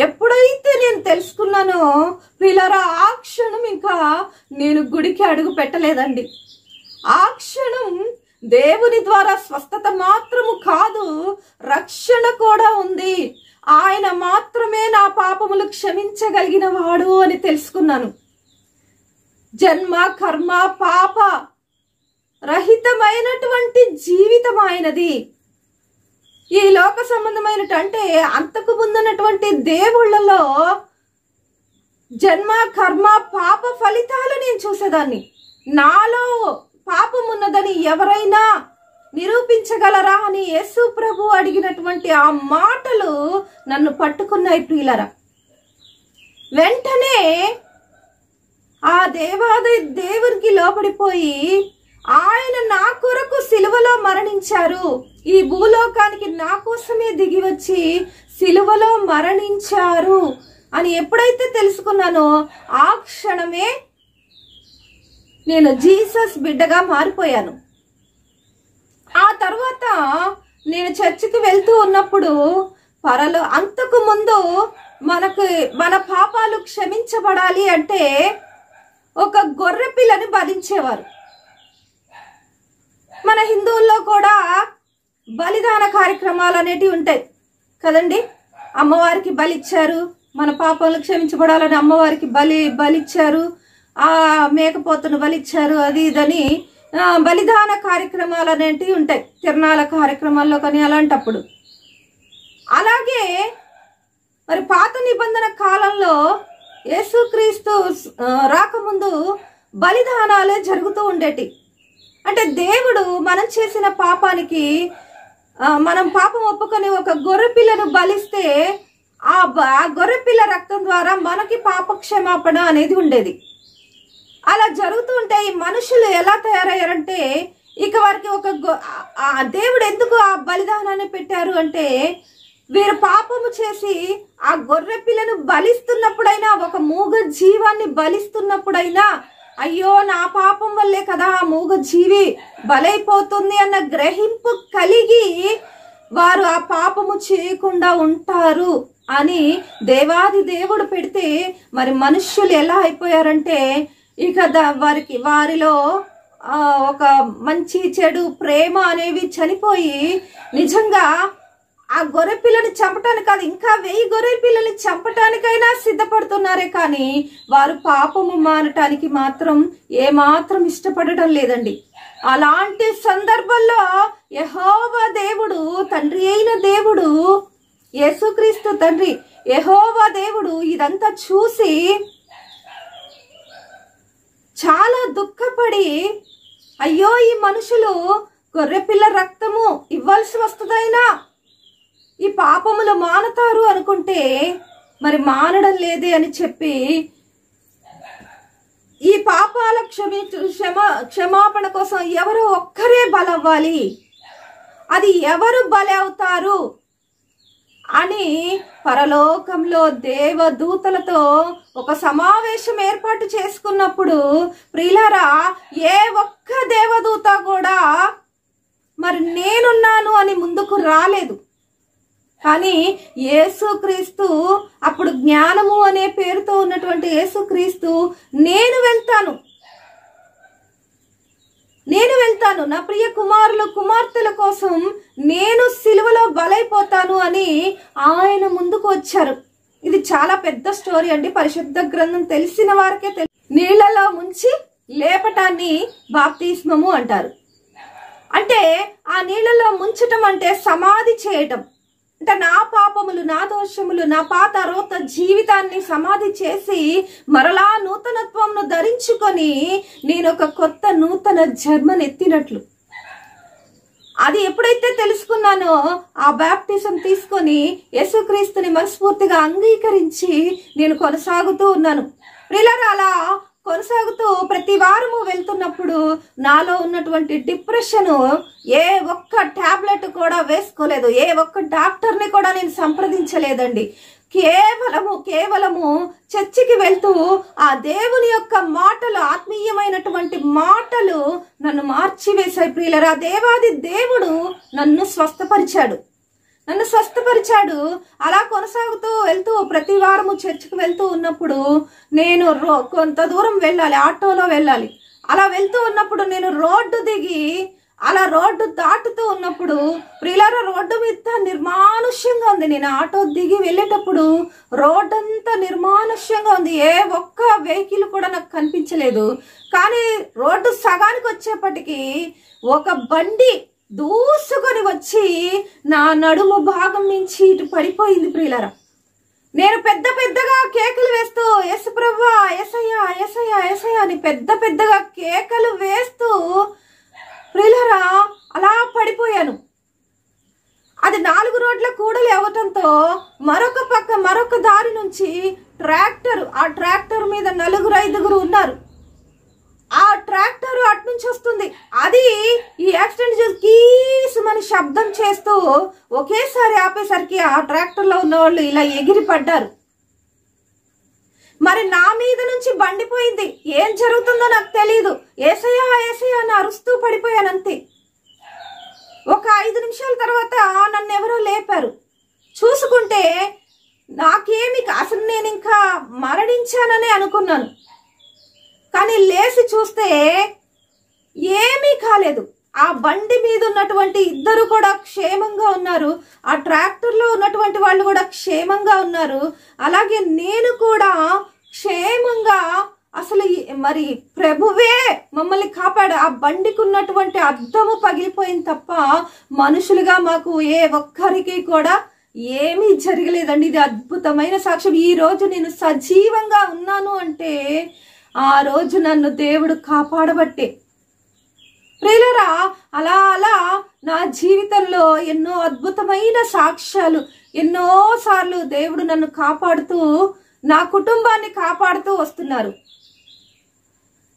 ఎప్పుడైతే నేను తెలుసుకున్నానో ప్రియులారా, ఆ క్షణం ఇంకా నేను గుడికి అడుగు పెట్టలేదండి. ఆ క్షణం దేవుని ద్వారా స్వస్థత మాత్రము కాదు, రక్షణ కూడా ఉంది. ఆయన మాత్రమే నా పాపములు క్షమించగలిగిన వాడు అని తెలుసుకున్నాను. జన్మ కర్మ పాప రహితమైనటువంటి జీవితం ఆయనది. ఈ లోక సంబంధమైనటువంటి అంతకు ముందున్నటువంటి దేవుళ్లలో జన్మ కర్మ పాప ఫలితాలు నేను చూసేదాన్ని. నాలో పాపం ఉన్నదని ఎవరైనా నిరూపించగలరా అని యేసు ప్రభు అడిగినటువంటి ఆ మాటలు నన్ను పట్టుకున్నాయి ప్రియులరా. వెంటనే ఆ దేవాది దేవునికి లోపడిపోయి ఆయన నా కొరకు సిలువలో మరణించారు, ఈ భూలోకానికి నా కోసమే దిగి వచ్చి సిలువలో మరణించారు అని ఎప్పుడైతే తెలుసుకున్నానో ఆ క్షణమే నేను జీసస్ బిడ్డగా మారిపోయాను. ఆ తర్వాత నేను చర్చికి వెళ్తూ ఉన్నప్పుడు అంతకు ముందు మన పాపాలు క్షమించబడాలి అంటే ఒక గొర్రె పిల్లని బలించేవారు. మన హిందువుల్లో కూడా బలిదాన కార్యక్రమాలు అనేటివి ఉంటాయి కదండి. అమ్మవారికి బలిచ్చారు, మన పాపాలు క్షమించబడాలని అమ్మవారికి బలిచ్చారు, ఆ మేకపోతును బలిచ్చారు, అది ఇదని బలిదాన కార్యక్రమాలు అనేటివి ఉంటాయి తిరునాళ్ళ కార్యక్రమాల్లో కానీ అలాంటప్పుడు. అలాగే మరి పాత నిబంధన కాలంలో యేసుక్రీస్తు రాకముందు బలిదానాలే జరుగుతూ ఉండేటి. అంటే దేవుడు మనం చేసిన పాపానికి మనం పాపం ఒప్పుకొని ఒక గొర్రె పిల్లను బలిస్తే ఆ గొర్రె పిల్ల రక్తం ద్వారా మనకి పాప క్షమాపణ అనేది ఉండేది. అలా జరుగుతూ ఉంటే ఈ మనుషులు ఎలా తయారయ్యారంటే, ఇక వారికి దేవుడు ఎందుకు ఆ బలిదానాన్ని పెట్టారు అంటే, వీరు పాపము చేసి ఆ గొర్రె పిల్లను బలిస్తున్నప్పుడైనా, ఒక మూగ జీవాన్ని బలిస్తున్నప్పుడైనా, అయ్యో నా పాపం వల్లే కదా ఆ మూగ జీవి బలైపోతుంది అన్న గ్రహింపు కలిగి వారు ఆ పాపము చేయకుండా ఉంటారు అని దేవాది దేవుడు పెడితే, మరి మనుష్యులు ఎలా అయిపోయారంటే, ఇక వారిలో ఒక మంచి చెడు ప్రేమ అనేవి చనిపోయి నిజంగా ఆ గొర్రె పిల్లని చంపటానికి కాదు, ఇంకా 1000 గొర్రె పిల్లని చంపటానికైనా సిద్ధపడుతున్నారే కానీ వారు పాపము మానటానికి మాత్రం ఏమాత్రం ఇష్టపడటం లేదండి. అలాంటి సందర్భంలో యెహోవా దేవుడు, తండ్రి అయిన దేవుడు, యేసుక్రీస్తు తండ్రి యెహోవా దేవుడు ఇదంతా చూసి చాలా దుఃఖపడి, అయ్యో ఈ మనుషులు గొర్రెపిల్ల రక్తము ఇవ్వాల్సి వస్తుందైనా ఈ పాపములు మానుతారు అనుకుంటే మరి మానడం లేదే అని చెప్పి ఈ పాపాల క్షమాపణ కోసం ఎవరో ఒక్కరే బలవ్వాలి, అది ఎవరు బలి అవుతారు అని పరలోకంలో దేవదూతలతో ఒక సమావేశం ఏర్పాటు చేసుకున్నప్పుడు ప్రియులారా, ఏ ఒక్క దేవదూత కూడా మరి నేనున్నాను అని ముందుకు రాలేదు. కానీ యేసుక్రీస్తు, అప్పుడు జ్ఞానము అనే పేరుతో ఉన్నటువంటి యేసుక్రీస్తు, నేను వెళ్తాను, నా ప్రియ కుమారులు కుమార్తెల కోసం నేను సిలువలో బలైపోతాను అని ఆయన ముందుకు వచ్చారు. ఇది చాలా పెద్ద స్టోరీ అండి, పరిశుద్ధ గ్రంథం తెలిసిన వారికే నీళ్లలో ముంచి లేపటాన్ని బాప్తిస్మము అంటారు. అంటే ఆ నీళ్లలో ముంచటం అంటే సమాధి చేయటం. అంటే నా పాపములు, నా దోషములు, నా పాత రోత జీవితాన్ని సమాధి చేసి మరలా నూతనత్వంను ధరించుకొని నేను ఒక కొత్త నూతన జన్మనెత్తినట్లు. అది ఎప్పుడైతే తెలుసుకున్నానో ఆ బాప్టిజం తీసుకొని యేసుక్రీస్తుని మనస్ఫూర్తిగా అంగీకరించి నేను కొనసాగుతూ ఉన్నాను. ప్రియులారా, అలా కొనసాగుతూ ప్రతి వారము వెళ్తున్నప్పుడు నాలో ఉన్నటువంటి డిప్రెషన్ ఏ ఒక్క టాబ్లెట్ కూడా వేసుకోలేదు, ఏ ఒక్క డాక్టర్ని కూడా నేను సంప్రదించలేదండి. కేవలము చర్చికి వెళ్తూ ఆ దేవుని యొక్క మాటలు, ఆత్మీయమైనటువంటి మాటలు నన్ను మార్చివేశాయి. ప్రియులరా, దేవాది దేవుడు నన్ను స్వస్థపరిచాడు. అలా కొనసాగుతూ వెళ్తూ ప్రతి వారము చర్చికి వెళ్తూ ఉన్నప్పుడు నేను కొంత దూరం వెళ్ళాలి, ఆటోలో వెళ్ళాలి. అలా వెళ్తూ ఉన్నప్పుడు నేను రోడ్డు దిగి అలా రోడ్డు దాటుతూ ఉన్నప్పుడు ప్రియులారా, రోడ్డు మీద నిర్మానుష్యంగా ఉంది. నేను ఆటో దిగి వెళ్ళేటప్పుడు రోడ్డు అంతా నిర్మానుష్యంగా ఉంది, ఏ ఒక్క వెహికల్ కూడా నాకు కనిపించలేదు. కానీ రోడ్డు సగానికి వచ్చేప్పటికి ఒక బండి దూసుకొని వచ్చి నా నడుము భాగం నుంచి ఇటు పడిపోయింది. ప్రియులారా, నేను పెద్దగా కేకలు వేస్తూ యేసు ప్రభువా, యేసయ్యా, యేసయ్యా, యేసయ్యా అని పెద్దగా కేకలు వేస్తూ ప్రియులారా అలా పడిపోయాను. అది 4 రోడ్ల కూడలి అవటంతో మరొక దారి నుంచి ఆ ట్రాక్టర్ మీద 4-5 ఉన్నారు. ఆ ట్రాక్టర్ అట్నుంచి వస్తుంది. అది ఈ యాక్సిడెంట్ చూసి కీసుమని శబ్దం చేస్తూ ఒకేసారి ఆపేసరికి ఆ ట్రాక్టర్ లో ఉన్న వాళ్ళు ఇలా ఎగిరి పడ్డారు. మరి నా మీద నుంచి బండిపోయింది. ఏం జరుగుతుందో నాకు తెలియదు. యేసయ్యా, యేసయ్యా అని అరుస్తూ పడిపోయానంతే. ఒక 5 నిమిషాల తర్వాత నన్ను ఎవరో లేపారు. చూసుకుంటే నాకేమి, అసలు నేను ఇంకా మరణించాననే అనుకున్నాను. కానీ లేచి చూస్తే ఏమీ కాలేదు. ఆ బండి మీద ఉన్నటువంటి 2 కూడా క్షేమంగా ఉన్నారు. ఆ ట్రాక్టర్ లో ఉన్నటువంటి వాళ్ళు కూడా క్షేమంగా ఉన్నారు. అలాగే నేను కూడా క్షేమంగా, అసలు మరి ప్రభువే మమ్మల్ని కాపాడు. ఆ బండికి ఉన్నటువంటి అద్దము పగిలిపోయింది తప్ప మనుషులుగా మాకు ఏ ఒక్కరికి కూడా ఏమీ జరగలేదండి. ఇది అద్భుతమైన సాక్ష్యం. ఈ రోజు నేను సజీవంగా ఉన్నాను అంటే ఆ రోజు నన్ను దేవుడు కాపాడబట్టే. ప్రియులారా, అలా నా జీవితంలో ఎన్నో అద్భుతమైన సాక్ష్యాలు, ఎన్నోసార్లు దేవుడు నన్ను కాపాడుతూ, నా కుటుంబాన్ని కాపాడుతూ వస్తున్నారు.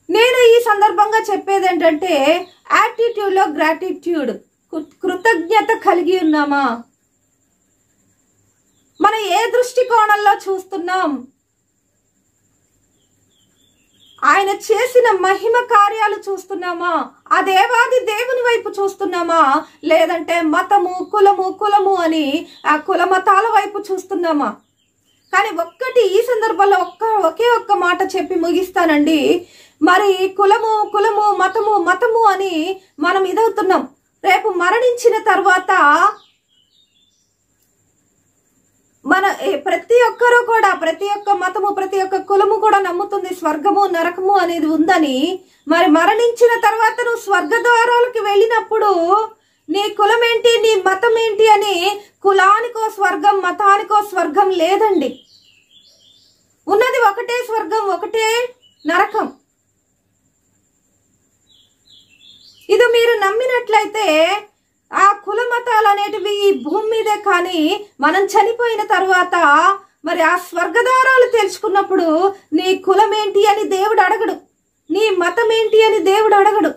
నేను ఈ సందర్భంగా చెప్పేది ఏంటంటే, యాటిట్యూడ్ లో గ్రాటిట్యూడ్, కృతజ్ఞత కలిగి ఉన్నామా? మనం ఏ దృష్టికోణంలో చూస్తున్నాం? ఆయన చేసిన మహిమ కార్యాలు చూస్తున్నామా? ఆ దేవాది దేవుని వైపు చూస్తున్నామా? లేదంటే మతము, కులము అని ఆ కుల మతాల వైపు చూస్తున్నామా? కానీ ఈ సందర్భంలో ఒకే ఒక్క మాట చెప్పి ముగిస్తానండి. మరి కులము మతము అని మనం ఇదవుతున్నాం. రేపు మరణించిన తర్వాత మన ప్రతి ఒక్కరూ కూడా, ప్రతి ఒక్క మతము, ప్రతి ఒక్క కులము కూడా నమ్ముతుంది స్వర్గము నరకము అనేది ఉందని. మరి మరణించిన తర్వాత నువ్వు స్వర్గ ద్వారాలకి వెళ్ళినప్పుడు నీ కులం ఏంటి, నీ మతం ఏంటి అని కులానికో స్వర్గం, మతానికో స్వర్గం లేదండి. ఉన్నది ఒకటే స్వర్గం, ఒకటే నరకం. ఇది మీరు నమ్మినట్లయితే ఆ కుల మతాలు అనేటివి ఈ భూమి మీదే, కానీ మనం చనిపోయిన తర్వాత మరి ఆ స్వర్గదారాలు తెలుసుకున్నప్పుడు నీ కులం ఏంటి అని దేవుడు అడగడు, నీ మతం ఏంటి అని దేవుడు అడగడు.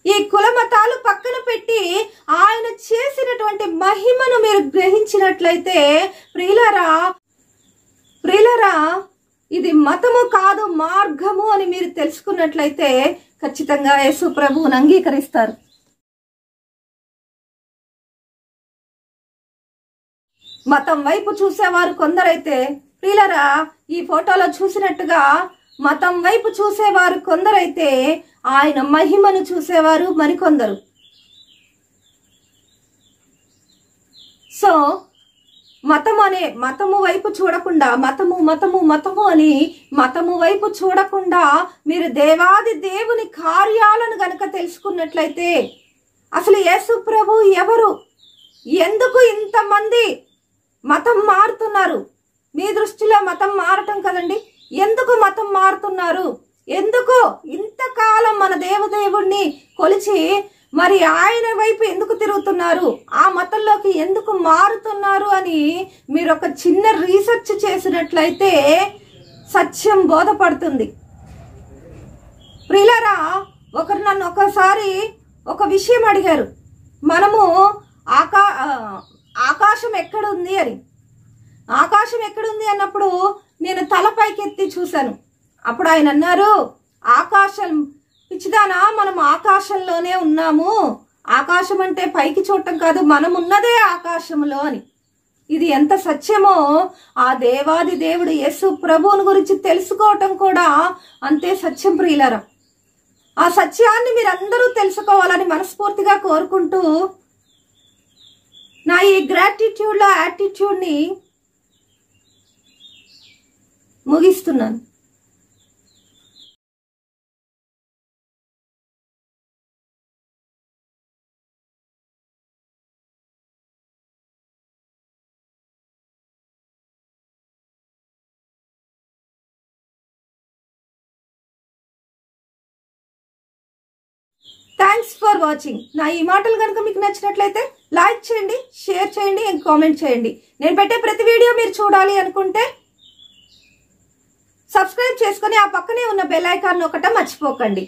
ఈ కుల మతాలు పక్కన పెట్టి ఆయన చేసినటువంటి మహిమను మీరు గ్రహించినట్లయితే ప్రియులారా, ఇది మతము కాదు మార్గము అని మీరు తెలుసుకున్నట్లయితే ఖచ్చితంగా యేసు ప్రభువుని అంగీకరిస్తారు. మతం వైపు చూసేవారు కొందరైతే, ప్రియులారా, ఈ ఫోటోలో చూసినట్టుగా మతం వైపు చూసేవారు కొందరైతే ఆయన మహిమను చూసేవారు మరికొందరు. సో మతము వైపు చూడకుండా, మతము వైపు చూడకుండా మీరు దేవాది దేవుని కార్యాలను గనక తెలుసుకున్నట్లయితే, అసలు యేసు ప్రభు ఎవరు, ఎందుకు ఇంతమంది మతం మారుతున్నారు? మీ దృష్టిలో మతం మారటం కదండి. ఎందుకు మతం మారుతున్నారు? ఎందుకు ఇంతకాలం మన దేవదేవుణ్ణి కొలిచి మరి ఆయన వైపు ఎందుకు తిరుగుతున్నారు? ఆ మతంలోకి ఎందుకు మారుతున్నారు అని మీరు ఒక చిన్న రీసెర్చ్ చేసినట్లయితే సత్యం బోధపడుతుంది. ప్రియులారా, ఒకరు నన్ను ఒకసారి ఒక విషయం అడిగారు, మనము ఆకాశం ఎక్కడుంది అని. ఆకాశం ఎక్కడుంది అన్నప్పుడు నేను తల పైకెత్తి చూశాను. అప్పుడు ఆయన అన్నారు, ఆకాశం పిచ్చిదానా, మనం ఆకాశంలోనే ఉన్నాము, ఆకాశం అంటే పైకి చూడటం కాదు, మనం ఉన్నదే ఆకాశంలో అని. ఇది ఎంత సత్యమో ఆ దేవాది దేవుడు యేసు ప్రభువుని గురించి తెలుసుకోవటం కూడా అంతే సత్యం ప్రియులారా. ఆ సత్యాన్ని మీరందరూ తెలుసుకోవాలని మనస్ఫూర్తిగా కోరుకుంటూ నా ఈ గ్రాటిట్యూడ్ లో యాటిట్యూడ్ ని ముగిస్తున్నాను. Thanks for watching. నా ఈ మాటలు కనుక మీకు నచ్చినట్లయితే లైక్ చేయండి, షేర్ చేయండి, కామెంట్ చేయండి. నేను పెట్టే ప్రతి వీడియో మీరు చూడాలి అనుకుంటే సబ్స్క్రైబ్ చేసుకుని ఆ పక్కనే ఉన్న బెల్ ఐకాన్ నొక్కటం మర్చిపోకండి.